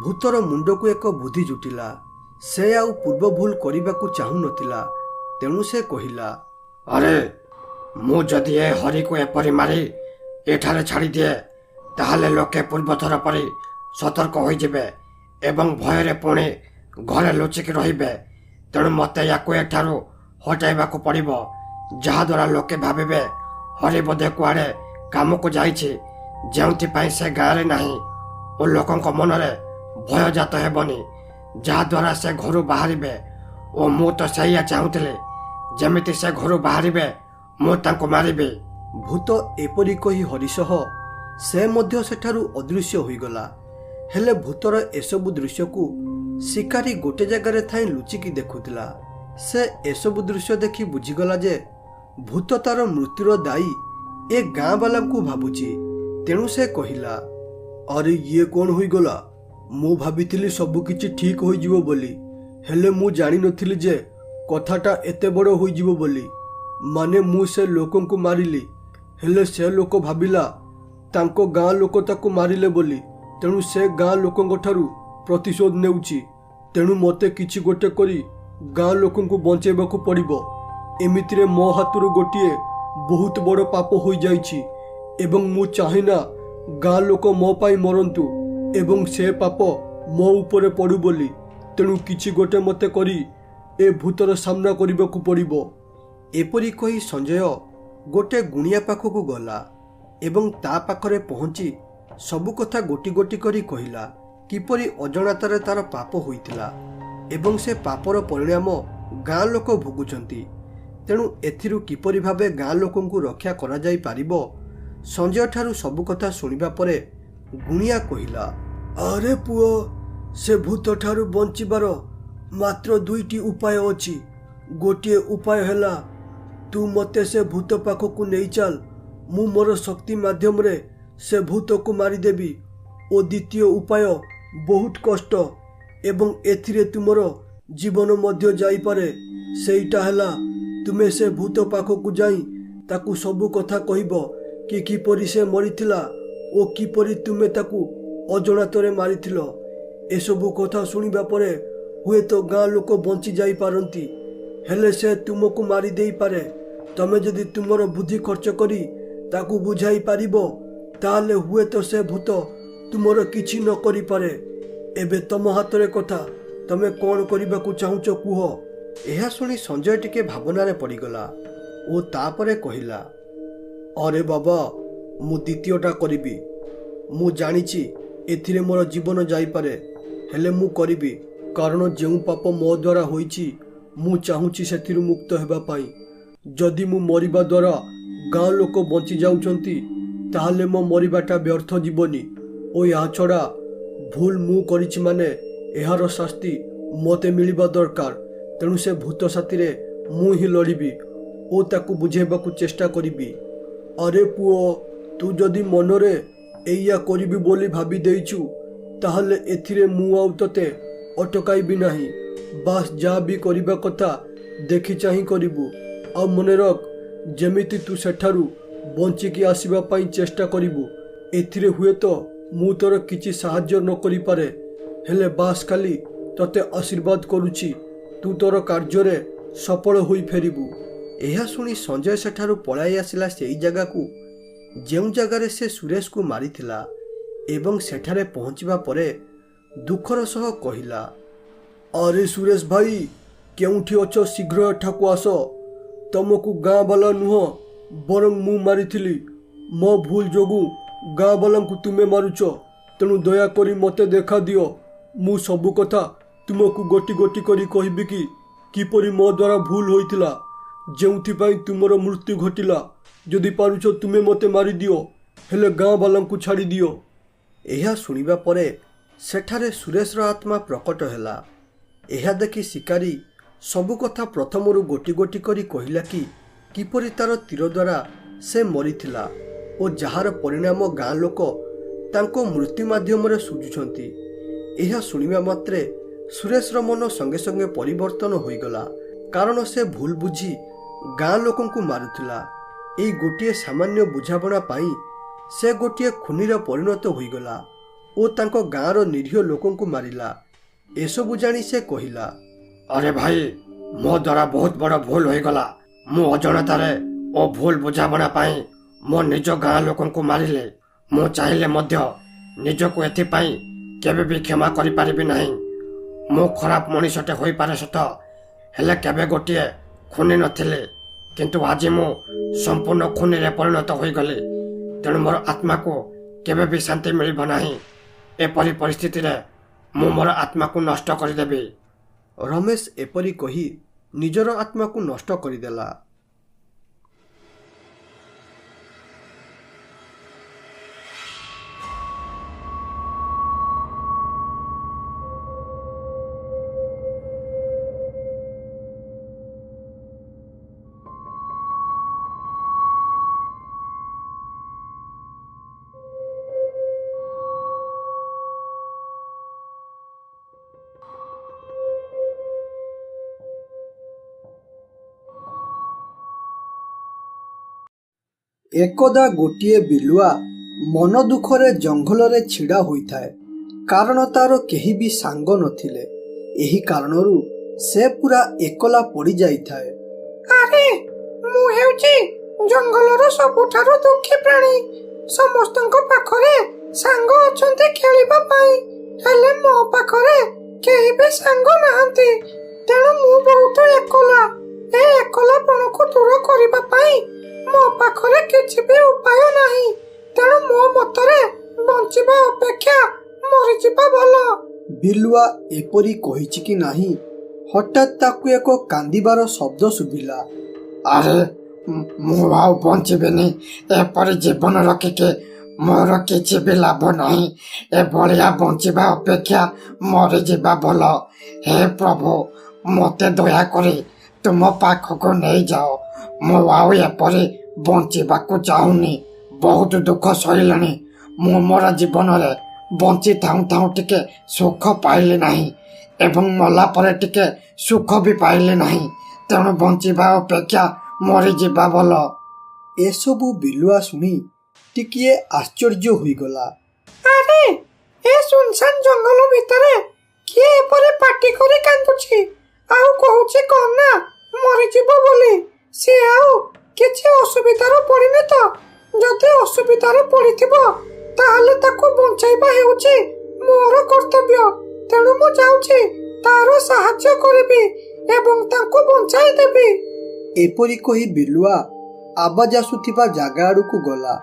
A: ଭୂତର ମୁଣ୍ଡକୁ ଏକ ବୁଦ୍ଧି ଜୁଟିଲା। ସେ ଆଉ ପୂର୍ବ ଭୁଲ କରିବାକୁ ଚାହୁଁନଥିଲା। ତେଣୁ ସେ କହିଲା,
B: ଆରେ, ମୁଁ ଯଦି ଏ ହରିକୁ ଏପରି ମାରି ଏଠାରେ ଛାଡ଼ିଦିଏ ତାହେଲେ ଲୋକେ ପୂର୍ବଥର ପରି ସତର୍କ ହୋଇଯିବେ ଏବଂ ଭୟରେ ପୁଣି ଘରେ ଲୁଚିକି ରହିବେ। ତେଣୁ ମୋତେ ୟାକୁ ଏଠାରୁ ହଟାଇବାକୁ ପଡ଼ିବ, ଯାହାଦ୍ୱାରା ଲୋକେ ଭାବିବେ ହରି ବୋଧେ କୁଆଡ଼େ କାମକୁ ଯାଇଛି, ଯେଉଁଥିପାଇଁ ସେ ଗାଁରେ ନାହିଁ ଓ ଲୋକଙ୍କ ମନରେ ଭୟ ଜାତ ହେବନି, ଯାହାଦ୍ୱାରା ସେ ଘରୁ ବାହାରିବେ। ଓ ମୁଁ ତ ସେଇଆ ଚାହୁଁଥିଲି, ଯେମିତି ସେ ଘରୁ ବାହାରିବେ ମୁଁ ତାଙ୍କୁ ମାରିବି।
A: ଭୂତ ଏପରି କହି ହରି ସହ ସେ ମଧ୍ୟ ସେଠାରୁ ଅଦୃଶ୍ୟ ହୋଇଗଲା। ହେଲେ ଭୂତର ଏସବୁ ଦୃଶ୍ୟକୁ ଶିକାରୀ ଗୋଟେ ଜାଗାରେ ଥାଇ ଲୁଚିକି ଦେଖୁଥିଲା। ସେ ଏସବୁ ଦୃଶ୍ୟ ଦେଖି ବୁଝିଗଲା ଯେ ଭୂତ ତାର ମୃତ୍ୟୁର ଦାୟୀ ଏ ଗାଁ ବାଲାଙ୍କୁ ଭାବୁଛି। ତେଣୁ ସେ କହିଲା, ଆରେ ଇଏ କ'ଣ ହୋଇଗଲା? ମୁଁ ଭାବିଥିଲି ସବୁ କିଛି ଠିକ୍ ହୋଇଯିବ ବୋଲି, ହେଲେ ମୁଁ ଜାଣିନଥିଲି ଯେ କଥାଟା ଏତେ ବଡ଼ ହୋଇଯିବ ବୋଲି। ମାନେ ମୁଁ ସେ ଲୋକଙ୍କୁ ମାରିଲି, ହେଲେ ସେ ଲୋକ ଭାବିଲା ତାଙ୍କ ଗାଁ ଲୋକ ତାକୁ ମାରିଲେ ବୋଲି। ତେଣୁ ସେ ଗାଁ ଲୋକଙ୍କ ଠାରୁ ପ୍ରତିଶୋଧ ନେଉଛି। ତେଣୁ ମୋତେ କିଛି ଗୋଟେ କରି ଗାଁ ଲୋକଙ୍କୁ ବଞ୍ଚାଇବାକୁ ପଡ଼ିବ। ଏମିତିରେ ମୋ ହାତରୁ ଗୋଟିଏ ବହୁତ ବଡ଼ ପାପ ହୋଇଯାଇଛି ଏବଂ ମୁଁ ଚାହେଁନା ଗାଁ ଲୋକ ମୋ ପାଇଁ ମରନ୍ତୁ ଏବଂ ସେ ପାପ ମୋ ଉପରେ ପଡ଼ୁ ବୋଲି। ତେଣୁ କିଛି ଗୋଟେ ମୋତେ କରି ଏ ଭୂତର ସାମ୍ନା କରିବାକୁ ପଡ଼ିବ। ଏପରି କହି ସଞ୍ଜୟ ଗୋଟେ ଗୁଣିଆ ପାଖକୁ ଗଲା ଏବଂ ତା ପାଖରେ ପହଞ୍ଚି ସବୁ କଥା ଗୋଟି ଗୋଟି କରି କହିଲା କିପରି ଅଜଣାତାରେ ତାର ପାପ ହୋଇଥିଲା ଏବଂ ସେ ପାପର ପରିଣାମ ଗାଁ ଲୋକ ଭୋଗୁଛନ୍ତି। ତେଣୁ ଏଥିରୁ କିପରି ଭାବେ ଗାଁ ଲୋକଙ୍କୁ ରକ୍ଷା କରାଯାଇପାରିବ। ସଞ୍ଜୟ ଠାରୁ ସବୁ କଥା ଶୁଣିବା ପରେ ଗୁଣିଆ କହିଲା, ଆରେ ପୁଅ, ସେ ଭୂତ ଠାରୁ ବଞ୍ଚିବାର ମାତ୍ର 2ଟି ଉପାୟ ଅଛି। ଗୋଟିଏ ଉପାୟ ହେଲା ତୁ ମୋତେ ସେ ଭୂତ ପାଖକୁ ନେଇ ଚାଲ ମୁଁ ମୋର ଶକ୍ତି ମାଧ୍ୟମରେ ସେ ଭୂତକୁ ମାରିଦେବି। ଓ ଦ୍ୱିତୀୟ ଉପାୟ ବହୁତ କଷ୍ଟ ଏବଂ ଏଥିରେ ତୁମର ଜୀବନ ମଧ୍ୟ ଯାଇପାରେ। ସେଇଟା ହେଲା ତୁମେ ସେ ଭୂତ ପାଖକୁ ଯାଇ ତାକୁ ସବୁ କଥା କହିବ କି କିପରି ସେ ମରିଥିଲା ଓ କିପରି ତୁମେ ତାକୁ ଅଜଣାତରେ ମାରିଥିଲ। ଏସବୁ କଥା ଶୁଣିବା ପରେ ହୁଏତ ଗାଁ ଲୋକ ବଞ୍ଚି ଯାଇପାରନ୍ତି, ହେଲେ ସେ ତୁମକୁ ମାରି ଦେଇପାରେ। ତମେ ଯଦି ତୁମର ବୁଦ୍ଧି ଖର୍ଚ୍ଚ କରି ତାକୁ ବୁଝାଇ ପାରିବ ତାହେଲେ ହୁଏତ ସେ ଭୂତ ତୁମର କିଛି ନ କରିପାରେ। ଏବେ ତମ ହାତରେ କଥା, ତମେ କ'ଣ କରିବାକୁ ଚାହୁଁଛ କୁହ। ଏହା ଶୁଣି ସଞ୍ଜୟ ଟିକେ ଭାବନାରେ ପଡ଼ିଗଲା ଓ ତାପରେ କହିଲା, ଅରେ ବାବା, ମୁଁ ଦ୍ୱିତୀୟଟା କରିବି। ମୁଁ ଜାଣିଛି ଏଥିରେ ମୋର ଜୀବନ ଯାଇପାରେ, ହେଲେ ମୁଁ କରିବି, କାରଣ ଯେଉଁ ପାପ ମୋ ଦ୍ୱାରା ହୋଇଛି ମୁଁ ଚାହୁଁଛି ସେଥିରୁ ମୁକ୍ତ ହେବା ପାଇଁ। ଯଦି ମୁଁ ମରିବା ଦ୍ୱାରା ଗାଁ ଲୋକ ବଞ୍ଚି ଯାଉଛନ୍ତି ତାହେଲେ ମୋ ମରିବାଟା ବ୍ୟର୍ଥ ଯିବନି। ଓ ଏହା ଛଡ଼ା ଭୁଲ ମୁଁ କରିଛି ମାନେ ଏହାର ଶାସ୍ତି ମୋତେ ମିଳିବା ଦରକାର। ତେଣୁ ସେ ଭୂତ ସାଥିରେ ମୁଁ ହିଁ ଲଢ଼ିବି ଓ ତାକୁ ବୁଝାଇବାକୁ ଚେଷ୍ଟା କରିବି। ଆରେ ପୁଅ, ତୁ ଯଦି ମନରେ ଏଇଆ କରିବି ବୋଲି ଭାବି ଦେଇଛୁ ତାହେଲେ ଏଥିରେ ମୁଁ ଆଉ ତତେ ଅଟକାଇବି ନାହିଁ। ବାସ୍ ଯାହା ବି କରିବା କଥା ଦେଖି ଚାହିଁ କରିବୁ। ଆଉ ମନେ ରଖ, ଯେମିତି ତୁ ସେଠାରୁ ବଞ୍ଚିକି ଆସିବା ପାଇଁ ଚେଷ୍ଟା କରିବୁ। ଏଥିରେ ହୁଏତ ମୁଁ ତୋର କିଛି ସାହାଯ୍ୟ ନ କରିପାରେ, ହେଲେ ବାସ୍ ଖାଲି ତତେ ଆଶୀର୍ବାଦ କରୁଛି, ତୁ ତୋର କାର୍ଯ୍ୟରେ ସଫଳ ହୋଇ ଫେରିବୁ। ଏହା ଶୁଣି ସଞ୍ଜୟ ସେଠାରୁ ପଳାଇ ଆସିଲା ସେଇ ଜାଗାକୁ ଯେଉଁ ଜାଗାରେ ସେ ସୁରେଶକୁ ମାରିଥିଲା ଏବଂ ସେଠାରେ ପହଞ୍ଚିବା ପରେ ଦୁଃଖର ସହ କହିଲା, ଆରେ ସୁରେଶ ଭାଇ, କେଉଁଠି ଅଛ? ଶୀଘ୍ର ଏଠାକୁ ଆସ। ତମକୁ ଗାଁ ବାଲା ନୁହଁ ବରଂ ମୁଁ ମାରିଥିଲି। ମୋ ଭୁଲ ଯୋଗୁଁ ଗାଁ ବାଲାଙ୍କୁ ତୁମେ ମାରୁଛ, ତେଣୁ ଦୟାକରି ମୋତେ ଦେଖା ଦିଅ। ମୁଁ ସବୁ କଥା ତୁମକୁ ଗୋଟି ଗୋଟି କରି କହିବି କି କିପରି ମୋ ଦ୍ୱାରା ଭୁଲ ହୋଇଥିଲା, ଯେଉଁଥିପାଇଁ ତୁମର ମୃତ୍ୟୁ ଘଟିଲା। ଯଦି ପାରୁଛ ତୁମେ ମୋତେ ମାରିଦିଅ, ହେଲେ ଗାଁ ବାଲାଙ୍କୁ ଛାଡ଼ିଦିଅ। ଏହା ଶୁଣିବା ପରେ ସେଠାରେ ସୁରେଶର ଆତ୍ମା ପ୍ରକଟ ହେଲା। ଏହା ଦେଖି ଶିକାରୀ ସବୁ କଥା ପ୍ରଥମରୁ ଗୋଟି ଗୋଟି କରି କହିଲା କି କିପରି ତାର ତୀର ଦ୍ୱାରା ସେ ମରିଥିଲା ଓ ଯାହାର ପରିଣାମ ଗାଁ ଲୋକ ତାଙ୍କ ମୃତ୍ୟୁ ମାଧ୍ୟମରେ ଶୁଝୁଛନ୍ତି। ଏହା ଶୁଣିବା ମାତ୍ରେ ସୁରେଶର ମନ ସଙ୍ଗେ ସଙ୍ଗେ ପରିବର୍ତ୍ତନ ହୋଇଗଲା, କାରଣ ସେ ଭୁଲ ବୁଝି ଗାଁ ଲୋକଙ୍କୁ ମାରୁଥିଲା। ଏଇ ଗୋଟିଏ ସାମାନ୍ୟ ବୁଝାମଣା ପାଇଁ ସେ ଗୋଟିଏ ଖୁନିର ପରିଣତ ହୋଇଗଲା ଓ ତାଙ୍କ ଗାଁର ନିରୀହ ଲୋକଙ୍କୁ ମାରିଲା। ଏସବୁ ଜାଣି ସେ କହିଲା,
B: अरे भाई, ମୋ ଦ୍ୱାରା ବହୁତ ବଡ଼ ଭୁଲ ହୋଇଗଲା। ମୁଁ ଅଜାଣତାରେ ଓ ଭୁଲ ବୁଝାମଣା ପାଇଁ ମୋ ନିଜ ଗାଁ ଲୋକଙ୍କୁ ମାରିଲେ। ମୁଁ ଚାହିଁଲେ ମଧ୍ୟ ନିଜକୁ ଏଥିପାଇଁ କେବେ ବି କ୍ଷମା କରିପାରିବି ନାହିଁ। ମୁଁ ଖରାପ ମଣିଷଟେ ହୋଇପାରେ ସତ, ହେଲେ କେବେ ଗୋଟିଏ ଖୁନି ନଥିଲି। କିନ୍ତୁ ଆଜି ମୁଁ ସମ୍ପୂର୍ଣ୍ଣ ଖୁନିରେ ପରିଣତ ହୋଇଗଲି। ତେଣୁ ମୋର ଆତ୍ମାକୁ କେବେ ବି ଶାନ୍ତି ମିଳିବ ନାହିଁ। ଏପରି ପରିସ୍ଥିତିରେ ମୁଁ ମୋର ଆତ୍ମାକୁ ନଷ୍ଟ କରିଦେବି।
A: ରମେଶ ଏପରି କହି ନିଜର ଆତ୍ମାକୁ ନଷ୍ଟ କରିଦେଲା। ଏକଦା ଗୋଟିଏ ବିଲୁଆ ମନ ଦୁଃଖରେ ଜଙ୍ଗଲରେ ଛିଡ଼ା ହୋଇଥାଏ, କାରଣ ତାର କେହି ବି ସାଙ୍ଗ ନଥିଲେ। ଏହି କାରଣରୁ ସେ ପୁରା ଏକଲା ପଡ଼ିଯାଇଥାଏ।
D: ଆରେ, ମୁଁ ହେଉଛି ଜଙ୍ଗଲର ସବୁଠାରୁ ଦୁଃଖୀ ପ୍ରାଣୀ। ସମସ୍ତଙ୍କ ପାଖରେ ସାଙ୍ଗ ଅଛନ୍ତି ଖେଳିବା ପାଇଁ, ହେଲେ ମୋ ପାଖରେ କେହି ବି ସାଙ୍ଗ ନାହାନ୍ତି। ତେଣୁ ମୁଁ ବହୁତ ଏକଲା। ଏ ଏକଲାପଣକୁ ଦୂର କରିବା ପାଇଁ ମୋ ପାଖରେ କିଛି ବି ଉପାୟ ନାହିଁ। ତେଣୁ ମୋ ମତରେ ବଞ୍ଚିବା ଅପେକ୍ଷା ମରିଯିବା ଭଲ।
A: ବିଲୁଆ ଏପରି କହିଛି କି ନାହିଁ, ହଠାତ୍ ତାକୁ ଏକ କାନ୍ଦିବାର ଶବ୍ଦ ଶୁଭିଲା।
B: ଆରେ, ମୁଁ ଆଉ ବଞ୍ଚିବିନି। ଏପରି ଜୀବନ ରଖିକି ମୋର କିଛି ବି ଲାଭ ନାହିଁ। ଏଭଳିଆ ବଞ୍ଚିବା ଅପେକ୍ଷା ମରିଯିବା ଭଲ। ହେ ପ୍ରଭୁ, ମୋତେ ଦୟାକରି ତୁମ ପାଖକୁ ନେଇଯାଅ। ମୁଁ ଆଉ ଏପରି ବଞ୍ଚିବାକୁ ଚାହୁଁନି। ବହୁତ ଦୁଃଖ ସହିଲାଣି। ମୁଁ ମୋର ଜୀବନରେ ବଞ୍ଚି ଥାଉଁ ଥାଉଁ ଟିକେ ସୁଖ ପାଇଲି ନାହିଁ ଏବଂ ମଲା ପରେ ଟିକେ ସୁଖ ବି ପାଇଲି ନାହିଁ। ତେଣୁ ବଞ୍ଚିବା ଅପେକ୍ଷା ମରିଯିବା ଭଲ।
A: ଏସବୁ ବିଲୁଆ ଶୁଣି ଟିକିଏ ଆଶ୍ଚର୍ଯ୍ୟ ହୋଇଗଲା।
D: ଆରେ ଏ ସୁନସାନ ଜଙ୍ଗଲ ଭିତରେ କିଏ ଏପରି ପାଟି କରି କାନ୍ଦୁଛି ଆଉ କହୁଛି କଣ ନା ମରିଯିବ ବୋଲି? ସିଏ ଆଉ କିଛି ଅସୁବିଧାରେ ପଡ଼ିନି ତ? ଯଦି ଅସୁବିଧାରେ ପଡ଼ିଥିବ ତାହେଲେ ତାକୁ ବଞ୍ଚାଇବା ହେଉଛି ମୋର କର୍ତ୍ତବ୍ୟ। ତେଣୁ ମୁଁ ଯାଉଛି ତାର ସାହାଯ୍ୟ କରିବି ଏବଂ ତାଙ୍କୁ ବଞ୍ଚାଇ ଦେବି।
A: ଏପରି କହି ବିଲୁଆ ଆବାଜ ଆସୁଥିବା ଜାଗା ଆଡ଼କୁ ଗଲା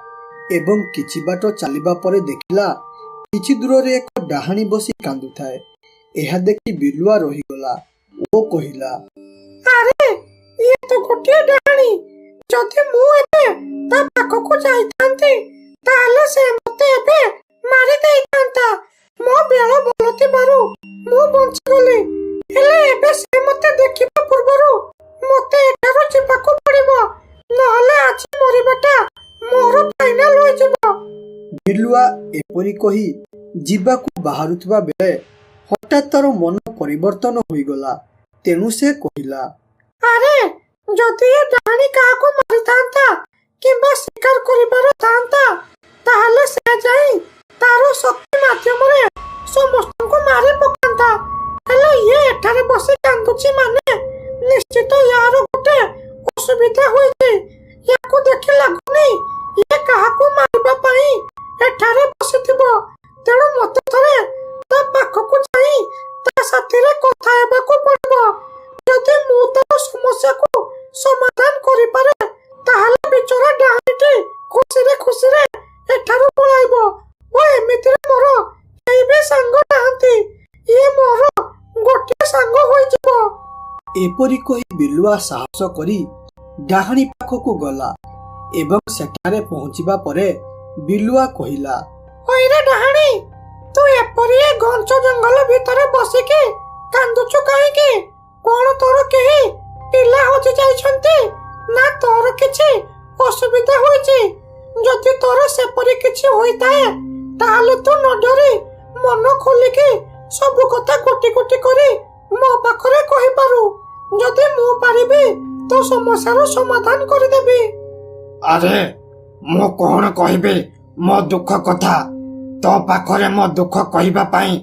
A: ଏବଂ କିଛି ବାଟ ଚାଲିବା ପରେ ଦେଖିଲା କିଛି ଦୂରରେ ଏକ ଡାହାଣୀ ବସି କାନ୍ଦୁଥାଏ। ଏହା ଦେଖି ବିଲୁଆ ରହିଗଲା ଓ କହିଲା,
D: ଆରେ ଇଏ ତ ଗୋଟିଏ ଡାହାଣୀ। ଯଦି ମୁଁ ଏବେ ତା ପାଖକୁ ଯାଇଥାନ୍ତି ତାହେଲେ ସେ ମତେ ଏବେ ମାରି ଦେଇଥାନ୍ତା। ମୋ ବେଳ ଭଲ ଥିବାରୁ ମୁଁ ବଞ୍ଚିଗଲି। ହେଲେ ଏବେ ସେ ମତେ ଦେଖିବା ପୂର୍ବରୁ ମତେ ଏଠାରୁ ଯିବାକୁ ପଡ଼ିବ, ନହେଲେ ଆଜି ମରିବାଟା ମୋର ଫାଇନାଲ ହୋଇଯିବ।
A: ବିଲୁଆ ଏପରି କହି ଯିବାକୁ ବାହାରୁଥିବା ବେଳେ ହଠାତ୍ ତାର ମନ ପରିବର୍ତ୍ତନ ହୋଇଗଲା। ତେଣୁ ସେ କହିଲା,
D: ଆରେ ଯଦି ଏ ଡାହାଣୀ କାହାକୁ ମାରିଥାନ୍ତା କିମ୍ବା ଶିକାର କରିବାର ଥାନ୍ତା ତାହେଲେ ସେ ଯାଇ ତାର ଶକ୍ତି ମାଧ୍ୟମରେ ସମସ୍ତଙ୍କୁ ମାରି ପକାନ୍ତା। ହେଲେ ଇଏ ଏଠାରେ ବସି କାନ୍ଦୁଛି ମାନେ ନିଶ୍ଚିତ ୟାର ଗୋଟେ ଅସୁବିଧା ହୋଇଛି। ୟାକୁ ଦେଖି ଲାଗୁନି ଇଏ କାହାକୁ ମାରିବା ପାଇଁ ଏଠାରେ ବସିଥିବ। ତେଣୁ ମତେ ଥରେ ତା ପାଖକୁ ଯାଇ ତା ସାଥିରେ କଥା ହେବାକୁ ପଡ଼ିବ। ଯଦି ମୁଁ ତାର ସମସ୍ୟାକୁ ସମାଧାନ କରିପାରେ ତାହେଲେ ବିଚରା ଡାହାଣୀଟି ଖୁସିରେ ଖୁସିରେ ଏଠାରୁ ପଳାଇବ। ଓ ଏମିତିରେ ମୋର କେହି ବି ସାଙ୍ଗ ନାହାନ୍ତି, ଇଏ ମୋର ଗୋଟିଏ ସାଙ୍ଗ ହୋଇଯିବ।
A: ଏପରି କହି ବିଲୁଆ ସାହସ କରି ଡାହାଣୀ ପାଖକୁ ଗଲା ଏବଂ ସେଠାରେ ପହଞ୍ଚିବା ପରେ ବିଲୁଆ କହିଲା,
D: ଓଇରେ ଡାହାଣୀ, ତୁ ଏପରି ଏ ଘଞ୍ଚ ଜଙ୍ଗଲ ଭିତରେ ବସିକି କାନ୍ଦୁଛୁ କାହିଁକି? କଣ ତୋର କେହି ପିଲା ହଜି ଯାଇଛନ୍ତି ନା ତୋର କିଛି ଅସୁବିଧା ହୋଇଛି? ଯଦି ତୋର ସେପରି କିଛି ହୋଇଥାଏ ତାହେଲେ ତୁ ନ ଡରି ମନ ଖୋଲିକି ସବୁ କଥା ଗୋଟି ଗୋଟି କରି ମୋ ପାଖରେ କହିପାରୁ। ଯଦି ମୁଁ ପାରିବି ତୋ ସମସ୍ୟାର ସମାଧାନ କରିଦେବି।
B: ଆରେ ମୁଁ କଣ କହିବି ମୋ ଦୁଃଖ କଥା? ତୋ ପାଖରେ ମୋ ଦୁଃଖ କହିବା ପାଇଁ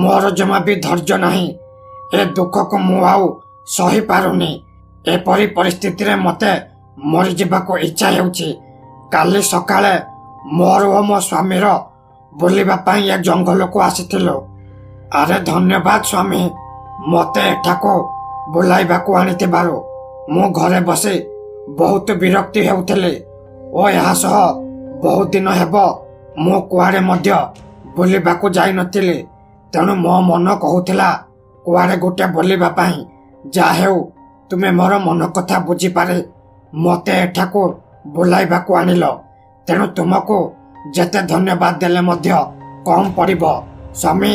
B: ମୋର ଜମା ବି ଧୈର୍ଯ୍ୟ ନାହିଁ। ଏ ଦୁଃଖକୁ ମୁଁ ଆଉ ସହିପାରୁନି। ଏପରି ପରିସ୍ଥିତିରେ ମତେ ମରିଯିବାକୁ ଇଚ୍ଛା ହେଉଛି। କାଲି ସକାଳେ ମୋର ଓ ମୋ ସ୍ୱାମୀର ବୁଲିବା ପାଇଁ ଏ ଜଙ୍ଗଲକୁ ଆସିଥିଲୁ। ଆରେ ଧନ୍ୟବାଦ ସ୍ୱାମୀ, ମତେ ଏଠାକୁ ବୁଲାଇବାକୁ ଆଣିଥିବାରୁ। ମୁଁ ଘରେ ବସି ବହୁତ ବିରକ୍ତି ହେଉଥିଲି ଓ ଏହା ସହ ବହୁତ ଦିନ ହେବ ମୁଁ କୁଆଡ଼େ ମଧ୍ୟ ବୁଲିବାକୁ ଯାଇନଥିଲି। ତେଣୁ ମୋ ମନ କହୁଥିଲା କୁଆଡ଼େ ଗୋଟେ ବୁଲିବା ପାଇଁ। ଯାହା ହେଉ ତୁମେ ମୋର ମନ କଥା ବୁଝିପାରି ମତେ ଏଠାକୁ ବୁଲାଇବାକୁ ଆଣିଲ। ତେଣୁ ତୁମକୁ ଯେତେ ଧନ୍ୟବାଦ ଦେଲେ ମଧ୍ୟ କମ୍ ପଡ଼ିବ। ସ୍ୱାମୀ,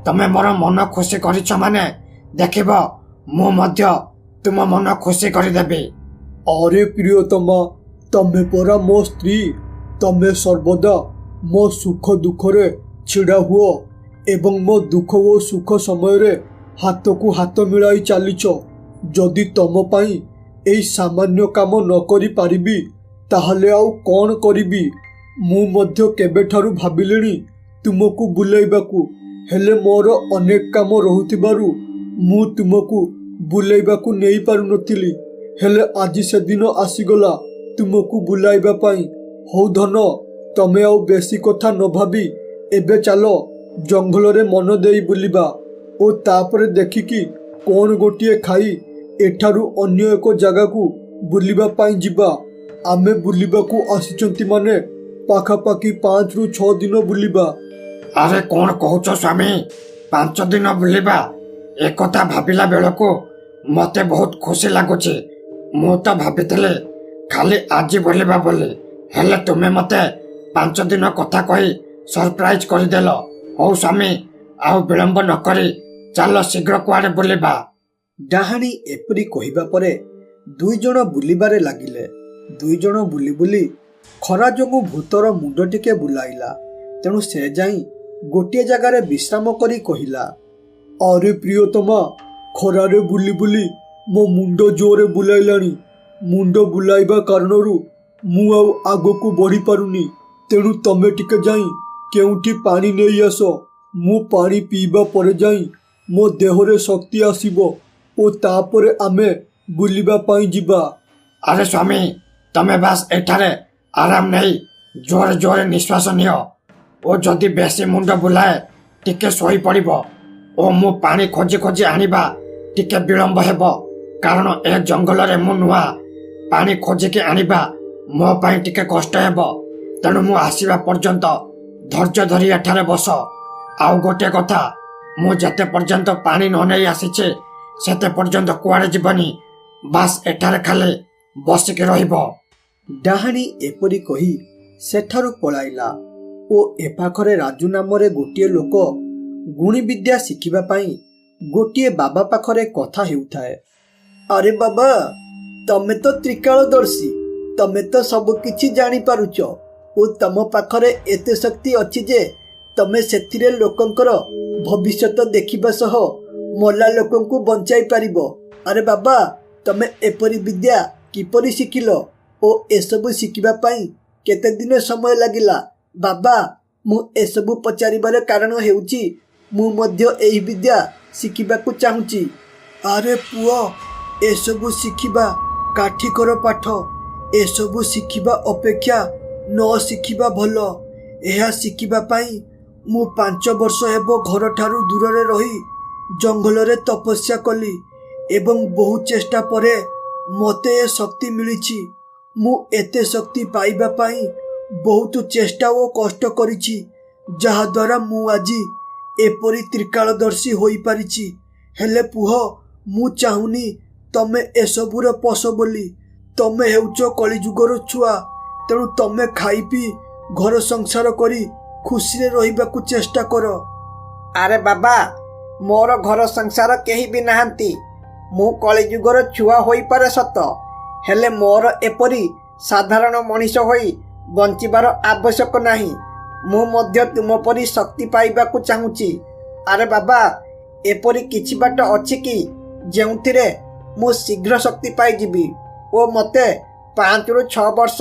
B: ତମେ ମୋର ମନ ଖୁସି କରିଛ ମାନେ ଦେଖିବ ମୁଁ ମଧ୍ୟ ତୁମ ମନ ଖୁସି କରିଦେବି।
A: ଆରେ ପ୍ରିୟତମା, ତମେ ପରା ମୋ ସ୍ତ୍ରୀ। ତମେ ସର୍ବଦା ମୋ ସୁଖ ଦୁଃଖରେ ଛିଡ଼ା ହୁଅ ଏବଂ ମୋ ଦୁଃଖ ଓ ସୁଖ ସମୟରେ ହାତକୁ ହାତ ମିଳାଇ ଚାଲିଛ। ଯଦି ତମ ପାଇଁ ଏଇ ସାମାନ୍ୟ କାମ ନ କରିପାରିବି ତାହେଲେ ଆଉ କ'ଣ କରିବି? ମୁଁ ମଧ୍ୟ କେବେଠାରୁ ଭାବିଲିଣି ତୁମକୁ ବୁଲେଇବାକୁ, ହେଲେ ମୋର ଅନେକ କାମ ରହୁଥିବାରୁ ମୁଁ ତୁମକୁ ବୁଲେଇବାକୁ ନେଇପାରୁନଥିଲି। ହେଲେ ଆଜି ସେଦିନ ଆସିଗଲା ତୁମକୁ ବୁଲାଇବା ପାଇଁ। ହଉ ଧନ, ତମେ ଆଉ ବେଶୀ କଥା ନ ଭାବି ଏବେ ଚାଲ ଜଙ୍ଗଲରେ ମନ ଦେଇ ବୁଲିବା ଓ ତାପରେ ଦେଖିକି କ'ଣ ଗୋଟିଏ ଖାଇ ଏଠାରୁ ଅନ୍ୟ ଏକ ଜାଗାକୁ ବୁଲିବା ପାଇଁ ଯିବା। ଆମେ ବୁଲିବାକୁ ଆସିଛନ୍ତି ମାନେ ପାଖାପାଖି 5ରୁ 6 ଦିନ ବୁଲିବା।
B: ଆରେ କ'ଣ କହୁଛ ସ୍ୱାମୀ? 5 ଦିନ ବୁଲିବା? ଏକଥା ଭାବିଲା ବେଳକୁ ମତେ ବହୁତ ଖୁସି ଲାଗୁଛି। ମୁଁ ତ ଭାବିଥିଲି ଖାଲି ଆଜି ବୁଲିବା ବୋଲି, ହେଲେ ତୁମେ ମତେ 5 ଦିନ କଥା କହି ସରପ୍ରାଇଜ କରିଦେଲ। ହଉ ସ୍ୱାମୀ, ଆଉ ବିଳମ୍ବ ନ କରି ଚାଲ ଶୀଘ୍ର କୁଆଡ଼େ ବୁଲିବା।
A: ଡାହାଣୀ ଏପରି କହିବା ପରେ 2 ଜଣ ବୁଲିବାରେ ଲାଗିଲେ ଦୁଇ ଜଣ ବୁଲି ବୁଲି ଖରା ଯୋଗୁଁ ଭୂତର ମୁଣ୍ଡ ଟିକେ ବୁଲାଇଲା। ତେଣୁ ସେ ଯାଇ ଗୋଟିଏ ଜାଗାରେ ବିଶ୍ରାମ କରି କହିଲା, ଆରେ ପ୍ରିୟତମା, ଖରାରେ ବୁଲି ବୁଲି ମୋ ମୁଣ୍ଡ ଜୋରେ ବୁଲାଇଲାଣି। ମୁଣ୍ଡ ବୁଲାଇବା କାରଣରୁ ମୁଁ ଆଉ ଆଗକୁ ବଢ଼ି ପାରୁନି। ତେଣୁ ତମେ ଟିକେ ଯାଇ କେଉଁଠି ପାଣି ନେଇ ଆସ। ମୁଁ ପାଣି ପିଇବା ପରେ ଯାଇ ମୋ ଦେହରେ ଶକ୍ତି ଆସିବ ଓ ତାପରେ ଆମେ ବୁଲିବା ପାଇଁ ଯିବା।
B: ଆରେ ସ୍ୱାମୀ, ତମେ ବାସ୍ ଏଠାରେ ଆରାମ ନେଇ ଜୋରେ ଜୋରେ ନିଶ୍ୱାସ ନିଅ ଓ ଯଦି ବେଶୀ ମୁଣ୍ଡ ବୁଲାଏ ଟିକେ ଶୋଇପଡ଼ିବ ଓ ମୁଁ ପାଣି ଖୋଜି ଖୋଜି ଆଣିବା ଟିକେ ବିଳମ୍ବ ହେବ, କାରଣ ଏ ଜଙ୍ଗଲରେ ମୁଁ ନୂଆ। ପାଣି ଖୋଜିକି ଆଣିବା ମୋ ପାଇଁ ଟିକେ କଷ୍ଟ ହେବ। ତେଣୁ ମୁଁ ଆସିବା ପର୍ଯ୍ୟନ୍ତ ଧୈର୍ଯ୍ୟ ଧରି ଏଠାରେ ବସ। ଆଉ ଗୋଟିଏ କଥା, ମୁଁ ଯେତେ ପର୍ଯ୍ୟନ୍ତ ପାଣି ନ ନେଇ ଆସିଛି ସେତେ ପର୍ଯ୍ୟନ୍ତ କୁଆଡ଼େ ଯିବନି। ବାସ୍ ଏଠାରେ ଖାଲି ବସିକି ରହିବ।
A: ଡାହାଣୀ ଏପରି କହି ସେଠାରୁ ପଳାଇଲା ଓ ଏ ପାଖରେ ରାଜୁ ନାମରେ ଗୋଟିଏ ଲୋକ ଗୁଣି ବିଦ୍ୟା ଶିଖିବା ପାଇଁ ଗୋଟିଏ ବାବା ପାଖରେ କଥା ହେଉଥାଏ। ଆରେ ବାବା, ତମେ ତ ତ୍ରିକାଳଦର୍ଶୀ, ତମେ ତ ସବୁ କିଛି ଜାଣିପାରୁଛ ଓ ତମ ପାଖରେ ଏତେ ଶକ୍ତି ଅଛି ଯେ ତମେ ସେଥିରେ ଲୋକଙ୍କର ଭବିଷ୍ୟତ ଦେଖିବା ସହ ମଲା ଲୋକଙ୍କୁ ବଞ୍ଚାଇ ପାରିବ। ଆରେ ବାବା, ତମେ ଏପରି ବିଦ୍ୟା କିପରି ଶିଖିଲ ଓ ଏସବୁ ଶିଖିବା ପାଇଁ କେତେ ଦିନ ସମୟ ଲାଗିଲା? ବାବା, ମୁଁ ଏସବୁ ପଚାରିବାର କାରଣ ହେଉଛି ମୁଁ ମଧ୍ୟ ଏହି ବିଦ୍ୟା ଶିଖିବାକୁ ଚାହୁଁଛି। ଆରେ ପୁଅ, ଏସବୁ ଶିଖିବା କାଠିକର ପାଠ। ଏସବୁ ଶିଖିବା ଅପେକ୍ଷା ନ ଶିଖିବା ଭଲ। ଏହା ଶିଖିବା ପାଇଁ ମୁଁ 5 ବର୍ଷ ହେବ ଘରଠାରୁ ଦୂରରେ ରହି ଜଙ୍ଗଲରେ ତପସ୍ୟା କଲି ଏବଂ ବହୁ ଚେଷ୍ଟା ପରେ ମୋତେ ଏ ଶକ୍ତି ମିଳିଛି। ମୁଁ ଏତେ ଶକ୍ତି ପାଇବା ପାଇଁ ବହୁତ ଚେଷ୍ଟା ଓ କଷ୍ଟ କରିଛି, ଯାହାଦ୍ୱାରା ମୁଁ ଆଜି ଏପରି ତ୍ରିକାଳଦର୍ଶୀ ହୋଇପାରିଛି। ହେଲେ ପୁଅ, ମୁଁ ଚାହୁଁନି ତମେ ଏସବୁରେ ପଶ ବୋଲି। ତମେ ହେଉଛ କଳିଯୁଗର ଛୁଆ, ତେଣୁ ତମେ ଖାଇ ପିଇ ଘର ସଂସାର କରି ଖୁସିରେ ରହିବାକୁ ଚେଷ୍ଟା କର।
C: ଆରେ ବାବା, ମୋର ଘର ସଂସାର କେହି ବି ନାହାନ୍ତି। ମୁଁ କଳିଯୁଗର ଛୁଆ ହୋଇପାରେ ସତ, ହେଲେ ମୋର ଏପରି ସାଧାରଣ ମଣିଷ ହୋଇ ବଞ୍ଚିବାର ଆବଶ୍ୟକ ନାହିଁ। ମୁଁ ମଧ୍ୟ ତୁମ ପରି ଶକ୍ତି ପାଇବାକୁ ଚାହୁଁଛି। ଆରେ ବାବା, ଏପରି କିଛି ବାଟ ଅଛି କି ଯେଉଁଥିରେ ମୁଁ ଶୀଘ୍ର ଶକ୍ତି ପାଇଯିବି ଓ ମୋତେ 5 ରୁ 6 ବର୍ଷ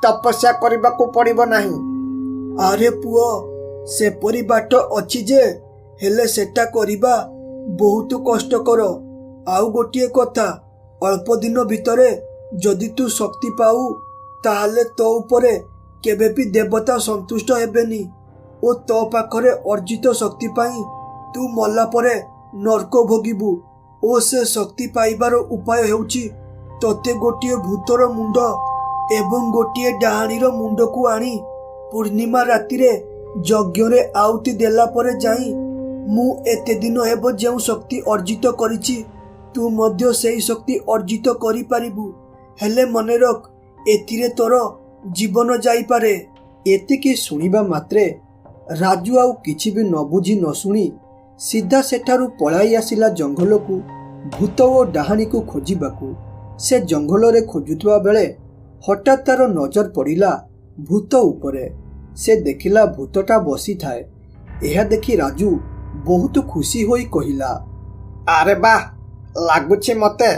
C: ତପସ୍ୟା କରିବାକୁ ପଡ଼ିବ ନାହିଁ?
A: ଆରେ ପୁଅ, ସେପରି ବାଟ ଅଛି ଯେ, ହେଲେ ସେଟା କରିବା ବହୁତ କଷ୍ଟକର। ଆଉ ଗୋଟିଏ କଥା, ଅଳ୍ପ ଦିନ ଭିତରେ ଯଦି ତୁ ଶକ୍ତି ପାଉ ତାହେଲେ ତୋ ଉପରେ କେବେ ବି ଦେବତା ସନ୍ତୁଷ୍ଟ ହେବେନି ଓ ତୋ ପାଖରେ ଅର୍ଜିତ ଶକ୍ତି ପାଇଁ ତୁ ମଲା ପରେ ନର୍କ ଭୋଗିବୁ। ଓ ସେ ଶକ୍ତି ପାଇବାର ଉପାୟ ହେଉଛି ତୋତେ ଗୋଟିଏ ଭୂତର ମୁଣ୍ଡ ଏବଂ ଗୋଟିଏ ଡାହାଣୀର ମୁଣ୍ଡକୁ ଆଣି ପୂର୍ଣ୍ଣିମା ରାତିରେ ଯଜ୍ଞରେ ଆହୁତି ଦେଲା ପରେ ଯାଇ ମୁଁ ଏତେ ଦିନ ହେବ ଯେଉଁ ଶକ୍ତି ଅର୍ଜିତ କରିଛି ତୁ ମଧ୍ୟ ସେହି ଶକ୍ତି ଅର୍ଜିତ କରିପାରିବୁ। ହେଲେ ମନେ ରଖ, ଏଥିରେ ତୋର ଜୀବନ ଯାଇପାରେ। ଏତିକି ଶୁଣିବା ମାତ୍ରେ ରାଜୁ ଆଉ କିଛି ବି ନ ବୁଝି ନ ଶୁଣି ସିଧା ସେଠାରୁ ପଳାଇ ଆସିଲା ଜଙ୍ଗଲକୁ ଭୂତ ଓ ଡାହାଣୀକୁ ଖୋଜିବାକୁ। ସେ ଜଙ୍ଗଲରେ ଖୋଜୁଥିବା ବେଳେ ହଠାତ୍ ତାର ନଜର ପଡ଼ିଲା ଭୂତ ଉପରେ। ସେ ଦେଖିଲା ଭୂତଟା ବସିଥାଏ। ଏହା ଦେଖି ରାଜୁ ବହୁତ ଖୁସି ହୋଇ କହିଲା,
C: ଆରେ ବାଃ, ଲାଗୁଛି ମୋତେ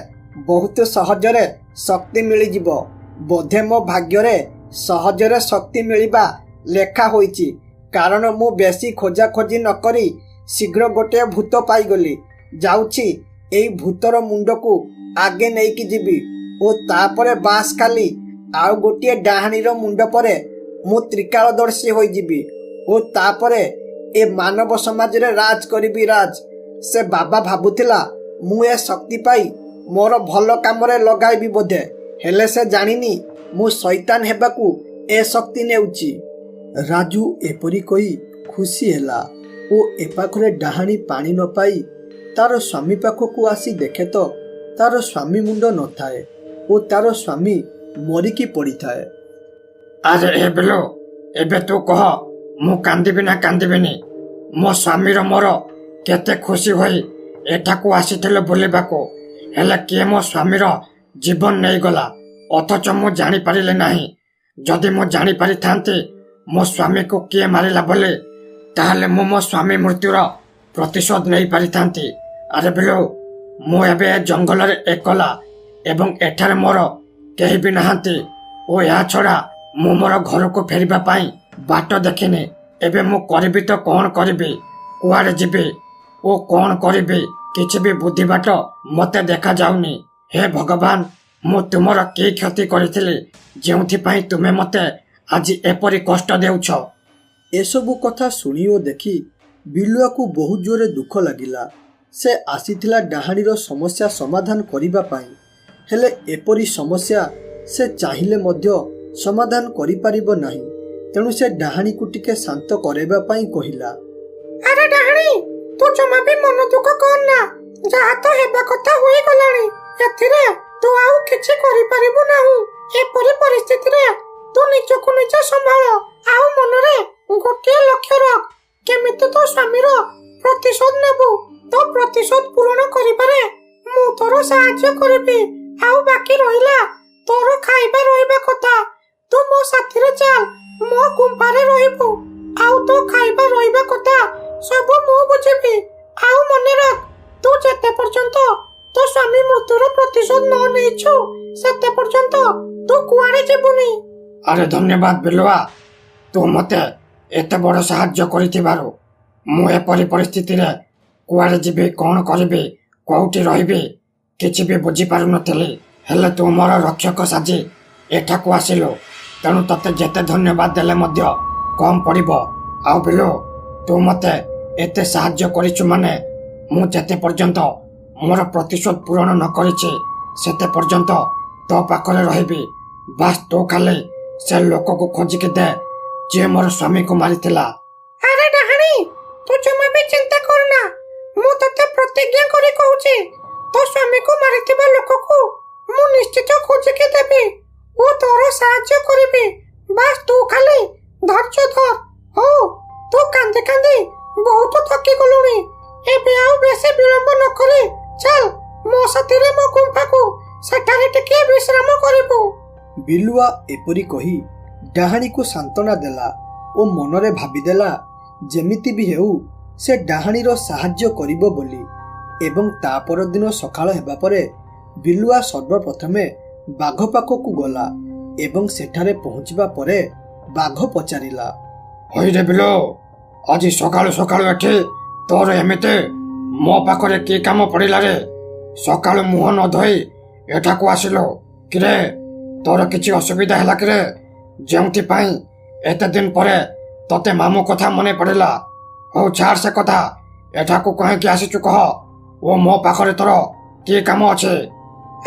C: ବହୁତ ସହଜରେ ଶକ୍ତି ମିଳିଯିବ। ବୋଧେ ମୋ ଭାଗ୍ୟରେ ସହଜରେ ଶକ୍ତି ମିଳିବା ଲେଖା ହୋଇଛି, କାରଣ ମୁଁ ବେଶୀ ଖୋଜାଖୋଜି ନ କରି ଶୀଘ୍ର ଗୋଟିଏ ଭୂତ ପାଇଗଲି। ଯାଉଛି ଏଇ ଭୂତର ମୁଣ୍ଡକୁ ଆଗେ ନେଇକି ଯିବି ଓ ତାପରେ ବାସ୍ ଖାଲି ଆଉ ଗୋଟିଏ ଡାହାଣୀର ମୁଣ୍ଡ ପରେ ମୁଁ ତ୍ରିକାଳଦର୍ଶୀ ହୋଇଯିବି ଓ ତାପରେ ଏ ମାନବ ସମାଜରେ ରାଜ କରିବି ରାଜ। ସେ ବାବା ଭାବୁଥିଲା ମୁଁ ଏ ଶକ୍ତି ପାଇ ମୋର ଭଲ କାମରେ ଲଗାଇବି ବୋଧେ, ହେଲେ ସେ ଜାଣିନି ମୁଁ ଶୈତାନ ହେବାକୁ ଏ ଶକ୍ତି ନେଉଛି।
A: ରାଜୁ ଏପରି କହି ଖୁସି ହେଲା ଓ ଏ ପାଖରେ ଡାହାଣୀ ପାଣି ନ ପାଇ ତାର ସ୍ୱାମୀ ପାଖକୁ ଆସି ଦେଖେ ତ ତାର ସ୍ୱାମୀ ମୁଣ୍ଡ ନଥାଏ ଓ ତାର ସ୍ୱାମୀ ମରିକି ପଡ଼ିଥାଏ।
B: ଆରେ ଏ ବିଲୁ, ଏବେ ତୁ କହ, ମୁଁ କାନ୍ଦିବି ନା କାନ୍ଦିବିନି? ମୋ ସ୍ୱାମୀର ମୋର କେତେ ଖୁସି ହୋଇ ଏଠାକୁ ଆସିଥିଲୁ ବୁଲିବାକୁ, ହେଲେ କିଏ ମୋ ସ୍ୱାମୀର ଜୀବନ ନେଇଗଲା। ଅଥଚ ମୁଁ ଜାଣିପାରିଲି ନାହିଁ। ଯଦି ମୁଁ ଜାଣିପାରିଥାନ୍ତି ମୋ ସ୍ୱାମୀକୁ କିଏ ମାରିଲା ବୋଲି, ତାହେଲେ ମୁଁ ମୋ ସ୍ୱାମୀ ମୃତ୍ୟୁର ପ୍ରତିଶୋଧ ନେଇପାରିଥାନ୍ତି। ଆରେ ବିଲୁ, ମୁଁ ଏବେ ଏ ଜଙ୍ଗଲରେ ଏକଲା ଏବଂ ଏଠାରେ ମୋର କେହି ବି ନାହାନ୍ତି ଓ ଏହା ଛଡ଼ା ମୁଁ ମୋର ଘରକୁ ଫେରିବା ପାଇଁ ବାଟ ଦେଖିନି। ଏବେ ମୁଁ କରିବି ତ କ'ଣ କରିବି, କୁଆଡ଼େ ଯିବି ଓ କ'ଣ କରିବି, କିଛି ବି ବୁଦ୍ଧି ବାଟ ମୋତେ ଦେଖାଯାଉନି। ହେ ଭଗବାନ, ମୁଁ ତୁମର କି କ୍ଷତି କରିଥିଲି ଯେଉଁଥିପାଇଁ ତୁମେ ମୋତେ ଆଜି ଏପରି କଷ୍ଟ ଦେଉଛ?
A: ଏସବୁ କଥା ଶୁଣି ଓ ଦେଖି ବିଲୁଆକୁ ବହୁତ ଜୋରେ ଦୁଃଖ ଲାଗିଲା। ସେ ଆସିଥିଲା ଡାହାଣୀର ସମସ୍ୟା ସମାଧାନ କରିବା ପାଇଁ, ହେଲେ ଏପରି ସମସ୍ୟା ସେ ଚାହିଁଲେ ମଧ୍ୟ ସମାଧାନ କରିପାରିବ ନାହିଁ। ତେଣୁ ସେ ଡାହାଣୀକୁ ଟିକେ ଶାନ୍ତ କରାଇବା ପାଇଁ କହିଲା।
D: ଆରେ ଡାହାଣୀ, ତୁ ଜମା ବି ମନ ଦୁଃଖ କରନା। ଯାହା ତ ହେବା କଥା ହୋଇଗଲାଣି। ଏଥିରେ ତୁ ଆଉ କିଛି କରିପାରିବୁ ନାହିଁ। ଏପରି ପରିସ୍ଥିତିରେ ତୁ ନିଜକୁ ନିଜେ ସମ୍ଭାଳ। ଆଉ ମନରେ ଗୋଟିଏ ଲକ୍ଷ୍ୟ ରଖ, କେମିତି ତୋ ସ୍ୱାମୀର ପ୍ରତିଶୋଧ ନେବୁ। ତୋ ପ୍ରତିଶୋଧ ପୂରଣ କରିବାରେ ମୁଁ ତୋର ସାହାଯ୍ୟ କରିବି। ଆଉ ବାକି ରହିଲା ତୋର ଖାଇବା ରହିବା କଥା। ତୁ ମୋ ସାଥିରେ ଚାଲ, ମୋ ଗୁମ୍ଫାରେ ରହିବୁ। ଆଉ ତୋ ଖାଇବା ରହିବା କଥା ସବୁ ମୁଁ ବୁଝିବି। ଆଉ ମନେ ରଖ, ତୁ ଯେତେ ପର୍ଯ୍ୟନ୍ତ ତୋ ସ୍ୱାମୀ ମୃତ୍ୟୁର ପ୍ରତିଶୋଧ ନ ନେଇଛୁ, ସେତେ ପର୍ଯ୍ୟନ୍ତ ତୁ କୁଆଡ଼େ ଯିବୁନି।
B: ଆରେ ଧନ୍ୟବାଦ ବିଲୁଆ, ତୁ ମୋତେ ଏତେ ବଡ଼ ସାହାଯ୍ୟ କରିଥିବାରୁ। ମୁଁ ଏପରି ପରିସ୍ଥିତିରେ କୁଆଡ଼େ ଯିବି, କ'ଣ କରିବି, କୋଉଠି ରହିବି କିଛି ବି ବୁଝିପାରୁନଥିଲି। ହେଲେ ତୁ ମୋର ରକ୍ଷକ ସାଜି ଏଠାକୁ ଆସିଲୁ, ତେଣୁ ତତେ ଯେତେ ଧନ୍ୟବାଦ ଦେଲେ ମଧ୍ୟ କମ୍ ପଡ଼ିବ। ଆଉ ବିଲୁ, ତୁ ମୋତେ ଏତେ ସାହାଯ୍ୟ କରିଛୁ ମାନେ ମୁଁ ଯେତେ ପର୍ଯ୍ୟନ୍ତ ମୋର ପ୍ରତିଶୋଧ ପୂରଣ ନ କରିଛି ସେତେ ପର୍ଯ୍ୟନ୍ତ ତୋ ପାଖରେ ରହିବି। ବାସ୍ ତୁ ଖାଲି ସେ ଲୋକକୁ ଖୋଜିକି ଦେ ଯିଏ ମୋର ସ୍ୱାମୀକୁ ମାରିଥିଲା।
D: ଆରେ ଡାହାଣୀ, ତୁ ଜମା ବି ଚିନ୍ତା କରନା। ମୁଁ ତତେ ପ୍ରତିଜ୍ଞା କରି କହୁଛି, ତୋ ସ୍ୱାମୀକୁ ମାରିଥିବା ଲୋକକୁ ମୁଁ ନିଶ୍ଚିତ ଖୋଜିକି ଦେବି ଓ ତୋର ସାହାଯ୍ୟ କରିବି। ବାସ୍ ତୁ ଖାଲି ଧୈର୍ଯ୍ୟ ଧର। ହଉ, ତୁ କାନ୍ଦି କାନ୍ଦି ବହୁତ ଥକି ଗଲୁଣି। ଏବେ ଆଉ ବେଶୀ ବିଳମ୍ବ ନ କରି ଚାଲ ମୋ ସାଥିରେ ମୋ ଗୁମ୍ଫାକୁ। ସେଠାରେ ଟିକେ ବିଶ୍ରାମ କରିବୁ।
A: ବିଲୁଆ ଏପରି କହି ଡାହାଣୀକୁ ସାନ୍ତ୍ୱନା ଦେଲା ଓ ମନରେ ଭାବିଦେଲା ଯେମିତି ବି ହେଉ ସେ ଡାହାଣୀର ସାହାଯ୍ୟ କରିବ ବୋଲି। ଏବଂ ତା ପରଦିନ ସକାଳ ହେବା ପରେ ବିଲୁଆ ସର୍ବପ୍ରଥମେ ବାଘ ପାଖକୁ ଗଲା ଏବଂ ସେଠାରେ ପହଞ୍ଚିବା ପରେ ବାଘ ପଚାରିଲା।
B: ହଇରେ ବିଲୁ, ଆଜି ସକାଳୁ ସକାଳୁ ଏଠି ତୋର ଏମିତି ମୋ ପାଖରେ କି କାମ ପଡ଼ିଲା ରେ? ସକାଳୁ ମୁହଁ ନ ଧୋଇ ଏଠାକୁ ଆସିଲୁ କିରେ? ତୋର କିଛି ଅସୁବିଧା ହେଲା କିରେ, ଯେଉଁଥିପାଇଁ ଏତେ ଦିନ ପରେ ତତେ ମାମୁଁ କଥା ମନେ ପଡ଼ିଲା? ହଉ ଛାଡ଼ ସେ କଥା, ଏଠାକୁ କାହିଁକି ଆସିଛୁ କହ ଓ ମୋ ପାଖରେ ତୋର କି କାମ ଅଛି?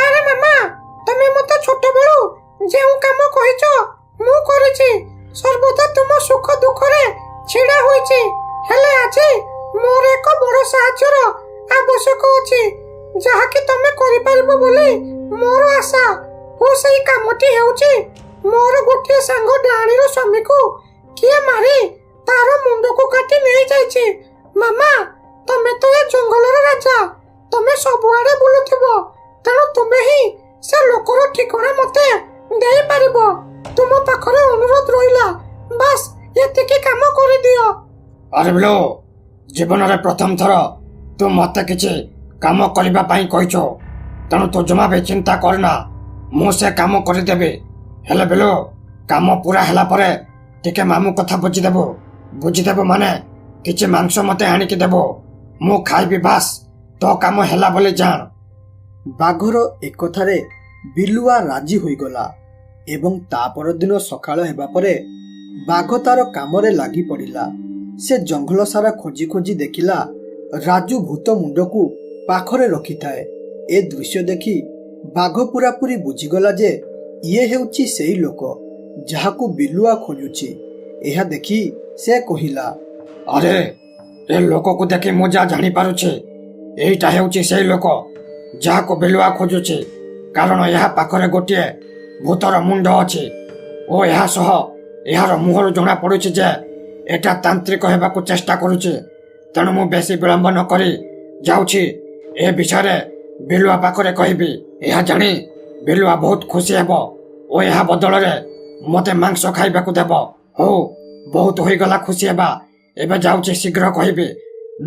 D: ଆରେ ମାମା, ତମେ ମତେ ଛୋଟବେଳୁ ଯେଉଁ କାମ କହିଛ ମୁଁ କରିଛି। ସର୍ବଦା ତୁମ ସୁଖ ଦୁଃଖରେ ଛିଡ଼ା ହୋଇଛି। ହେଲେ ଆଜି ମୋର ଏକ ବଡ଼ ସାହାଯ୍ୟର ଆବଶ୍ୟକ ଅଛି, ଯାହାକି ତମେ କରିପାରିବ ବୋଲି ମୋର ଆଶା। ଓ ସେଇ କାମଟି ହେଉଛି ମୋର ଗୋଟିଏ ସାଙ୍ଗ ଡାହାଣୀର ସ୍ୱାମୀକୁ କିଏ ମାରି ତାର ମୁଣ୍ଡକୁ କାଟି ନେଇଯାଇଛି। ମାମା, ତମେ ତ ଏ ଜଙ୍ଗଲର ରାଜା, ତମେ ସବୁଆଡେ ବୁଲୁଥିବ, ତେଣୁ ତୁମେ ହିଁ ସେ ଲୋକର ଠିକଣା ମତେ ଦେଇପାରିବ। ତୁମ ପାଖରେ ଅନୁରୋଧ ରହିଲା, ବାସ୍ ଏତିକି କାମ କରିଦିଅ।
B: ଆରେ ବିଲୁ, ଜୀବନରେ ପ୍ରଥମ ଥର ତୁ ମୋତେ କିଛି କାମ କରିବା ପାଇଁ କହିଛୁ, ତେଣୁ ତୁ ଜମା ବି ଚିନ୍ତା କରନା, ମୁଁ ସେ କାମ କରିଦେବି। ହେଲେ ବିଲୁ, କାମ ପୁରା ହେଲା ପରେ ଟିକେ ମାମୁଁ କଥା ବୁଝିଦେବୁ ମାନେ କିଛି ମାଂସ ମୋତେ ଆଣିକି ଦେବୁ, ମୁଁ ଖାଇବି। ବାସ୍ ତୋ କାମ ହେଲା ବୋଲି ଜାଣ।
A: ବାଘର ଏକଥାରେ ବିଲୁଆ ରାଜି ହୋଇଗଲା ଏବଂ ତା ପରଦିନ ସକାଳ ହେବା ପରେ ବାଘ ତାର କାମରେ ଲାଗି ପଡ଼ିଲା। ସେ ଜଙ୍ଗଲ ସାରା ଖୋଜି ଖୋଜି ଦେଖିଲା ରାଜୁ ଭୂତ ମୁଣ୍ଡକୁ ପାଖରେ ରଖିଥାଏ। ଏ ଦୃଶ୍ୟ ଦେଖି ବାଘ ପୁରାପୁରି ବୁଝିଗଲା ଯେ ଇଏ ହେଉଛି ସେଇ ଲୋକ ଯାହାକୁ ବିଲୁଆ ଖୋଜୁଛି। ଏହା ଦେଖି ସେ କହିଲା,
B: ଆରେ ଏ ଲୋକକୁ ଦେଖି ମୁଁ ଯାହା ଜାଣିପାରୁଛି, ଏଇଟା ହେଉଛି ସେଇ ଲୋକ ଯାହାକୁ ବିଲୁଆ ଖୋଜୁଛି। କାରଣ ଏହା ପାଖରେ ଗୋଟିଏ ଭୂତର ମୁଣ୍ଡ ଅଛି ଓ ଏହା ସହ ଏହାର ମୁହଁରୁ ଜଣା ପଡୁଛି ଯେ ଏଟା ତାନ୍ତ୍ରିକ ହେବାକୁ ଚେଷ୍ଟା କରୁଛି। ତେଣୁ ମୁଁ ବେଶୀ ବିଳମ୍ବ ନ କରି ଯାଉଛି ଏ ବିଷୟରେ ବିଲୁଆ ପାଖରେ କହିବି। ଏହା ଜାଣି ବିଲୁଆ ବହୁତ ଖୁସି ହେବ ଓ ଏହା ବଦଳରେ ମତେ ମାଂସ ଖାଇବାକୁ ଦେବ। ହଉ, ବହୁତ ହୋଇଗଲା ଖୁସି ହେବା। ଏବେ ଯାଉଛି ଶୀଘ୍ର କହିବି,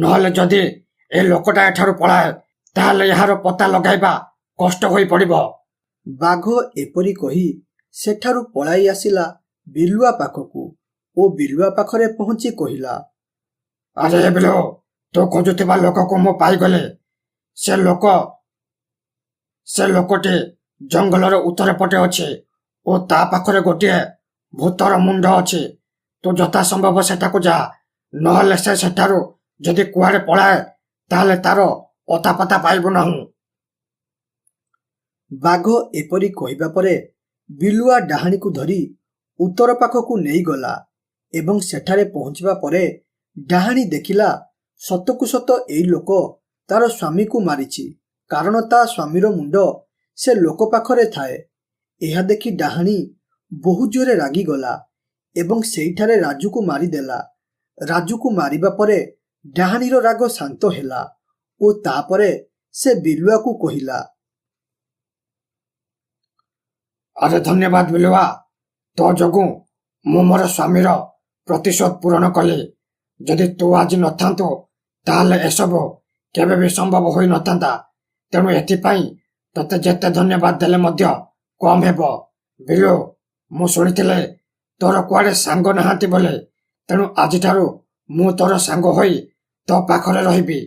B: ନହେଲେ ଯଦି ଏ ଲୋକଟା ଏଠାରୁ ପଳାଏ ତାହେଲେ ଏହାର ପତା ଲଗାଇବା କଷ୍ଟ ହୋଇ ପଡ଼ିବ।
A: ବାଘ ଏପରି କହି ସେଠାରୁ ପଳାଇ ଆସିଲା ବିଲୁଆ ପାଖକୁ ଓ ବିଲୁଆ ପାଖରେ ପହଞ୍ଚି କହିଲା,
B: ଆରେ ବିଲୁ, ତୁ ଖୋଜୁଥିବା ଲୋକକୁ ମୁଁ ପାଇଗଲି। ସେ ଲୋକଟି ଜଙ୍ଗଲର ଉତ୍ତର ପଟେ ଅଛି ଓ ତା ପାଖରେ ଗୋଟିଏ ଭୂତର ମୁଣ୍ଡ ଅଛି। ତୁ ଯଥା ସମ୍ଭବ ସେଠାକୁ ଯା, ନହେଲେ ସେ ସେଠାରୁ ଯଦି କୁଆଡ଼େ ପଳାଏ ତାହେଲେ ତାର ଅତାପତା ପାଇବୁ ନାହିଁ।
A: ବାଘ ଏପରି କହିବା ପରେ ବିଲୁଆ ଡାହାଣୀକୁ ଧରି ଉତ୍ତର ପାଖକୁ ନେଇଗଲା ଏବଂ ସେଠାରେ ପହଞ୍ଚିବା ପରେ ଡାହାଣୀ ଦେଖିଲା ସତକୁ ସତ ଏଇ ଲୋକ ତାର ସ୍ୱାମୀକୁ ମାରିଛି, କାରଣ ତା ସ୍ୱାମୀର ମୁଣ୍ଡ ସେ ଲୋକ ପାଖରେ ଥାଏ। ଏହା ଦେଖି ଡାହାଣୀ ବହୁ ଜୋରେ ରାଗିଗଲା ଏବଂ ସେଇଠାରେ ରାଜୁକୁ ମାରିଦେଲା। ରାଜୁକୁ ମାରିବା ପରେ ଡାହାଣୀର ରାଗ ଶାନ୍ତ ହେଲା ଓ ତାପରେ ସେ ବିଲୁଆକୁ କହିଲା,
B: ଆରେ ଧନ୍ୟବାଦ ବିଲୁଆ, ତୋ ଯୋଗୁଁ ମୁଁ ମୋର ସ୍ୱାମୀର ପ୍ରତିଶୋଧ ପୂରଣ କଲି। ଯଦି ତୁ ଆଜି ନଥାନ୍ତୁ ତାହେଲେ ଏସବୁ କେବେ ବି ସମ୍ଭବ ହୋଇନଥାନ୍ତା। ତେଣୁ ଏଥିପାଇଁ ତତେ ଯେତେ ଧନ୍ୟବାଦ ଦେଲେ ମଧ୍ୟ କମ୍ ହେବ। ବିଲୁ, ମୁଁ ଶୁଣିଥିଲି ତୋର କୁଆଡ଼େ ସାଙ୍ଗ ନାହାନ୍ତି ବୋଲି, ତେଣୁ ଆଜିଠାରୁ ମୁଁ ତୋର ସାଙ୍ଗ ହୋଇ ତୋ ପାଖରେ ରହିବି।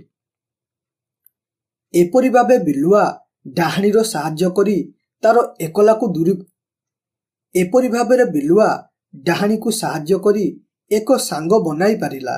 A: ଏପରି ଭାବେ ବିଲୁଆ ଡାହାଣୀର ସାହାଯ୍ୟ କରି ତାର ଏପରି ଭାବରେ ବିଲୁଆ ଡାହାଣୀକୁ ସାହାଯ୍ୟ କରି ଏକ ସାଙ୍ଗ ବନାଇ ପାରିଲା।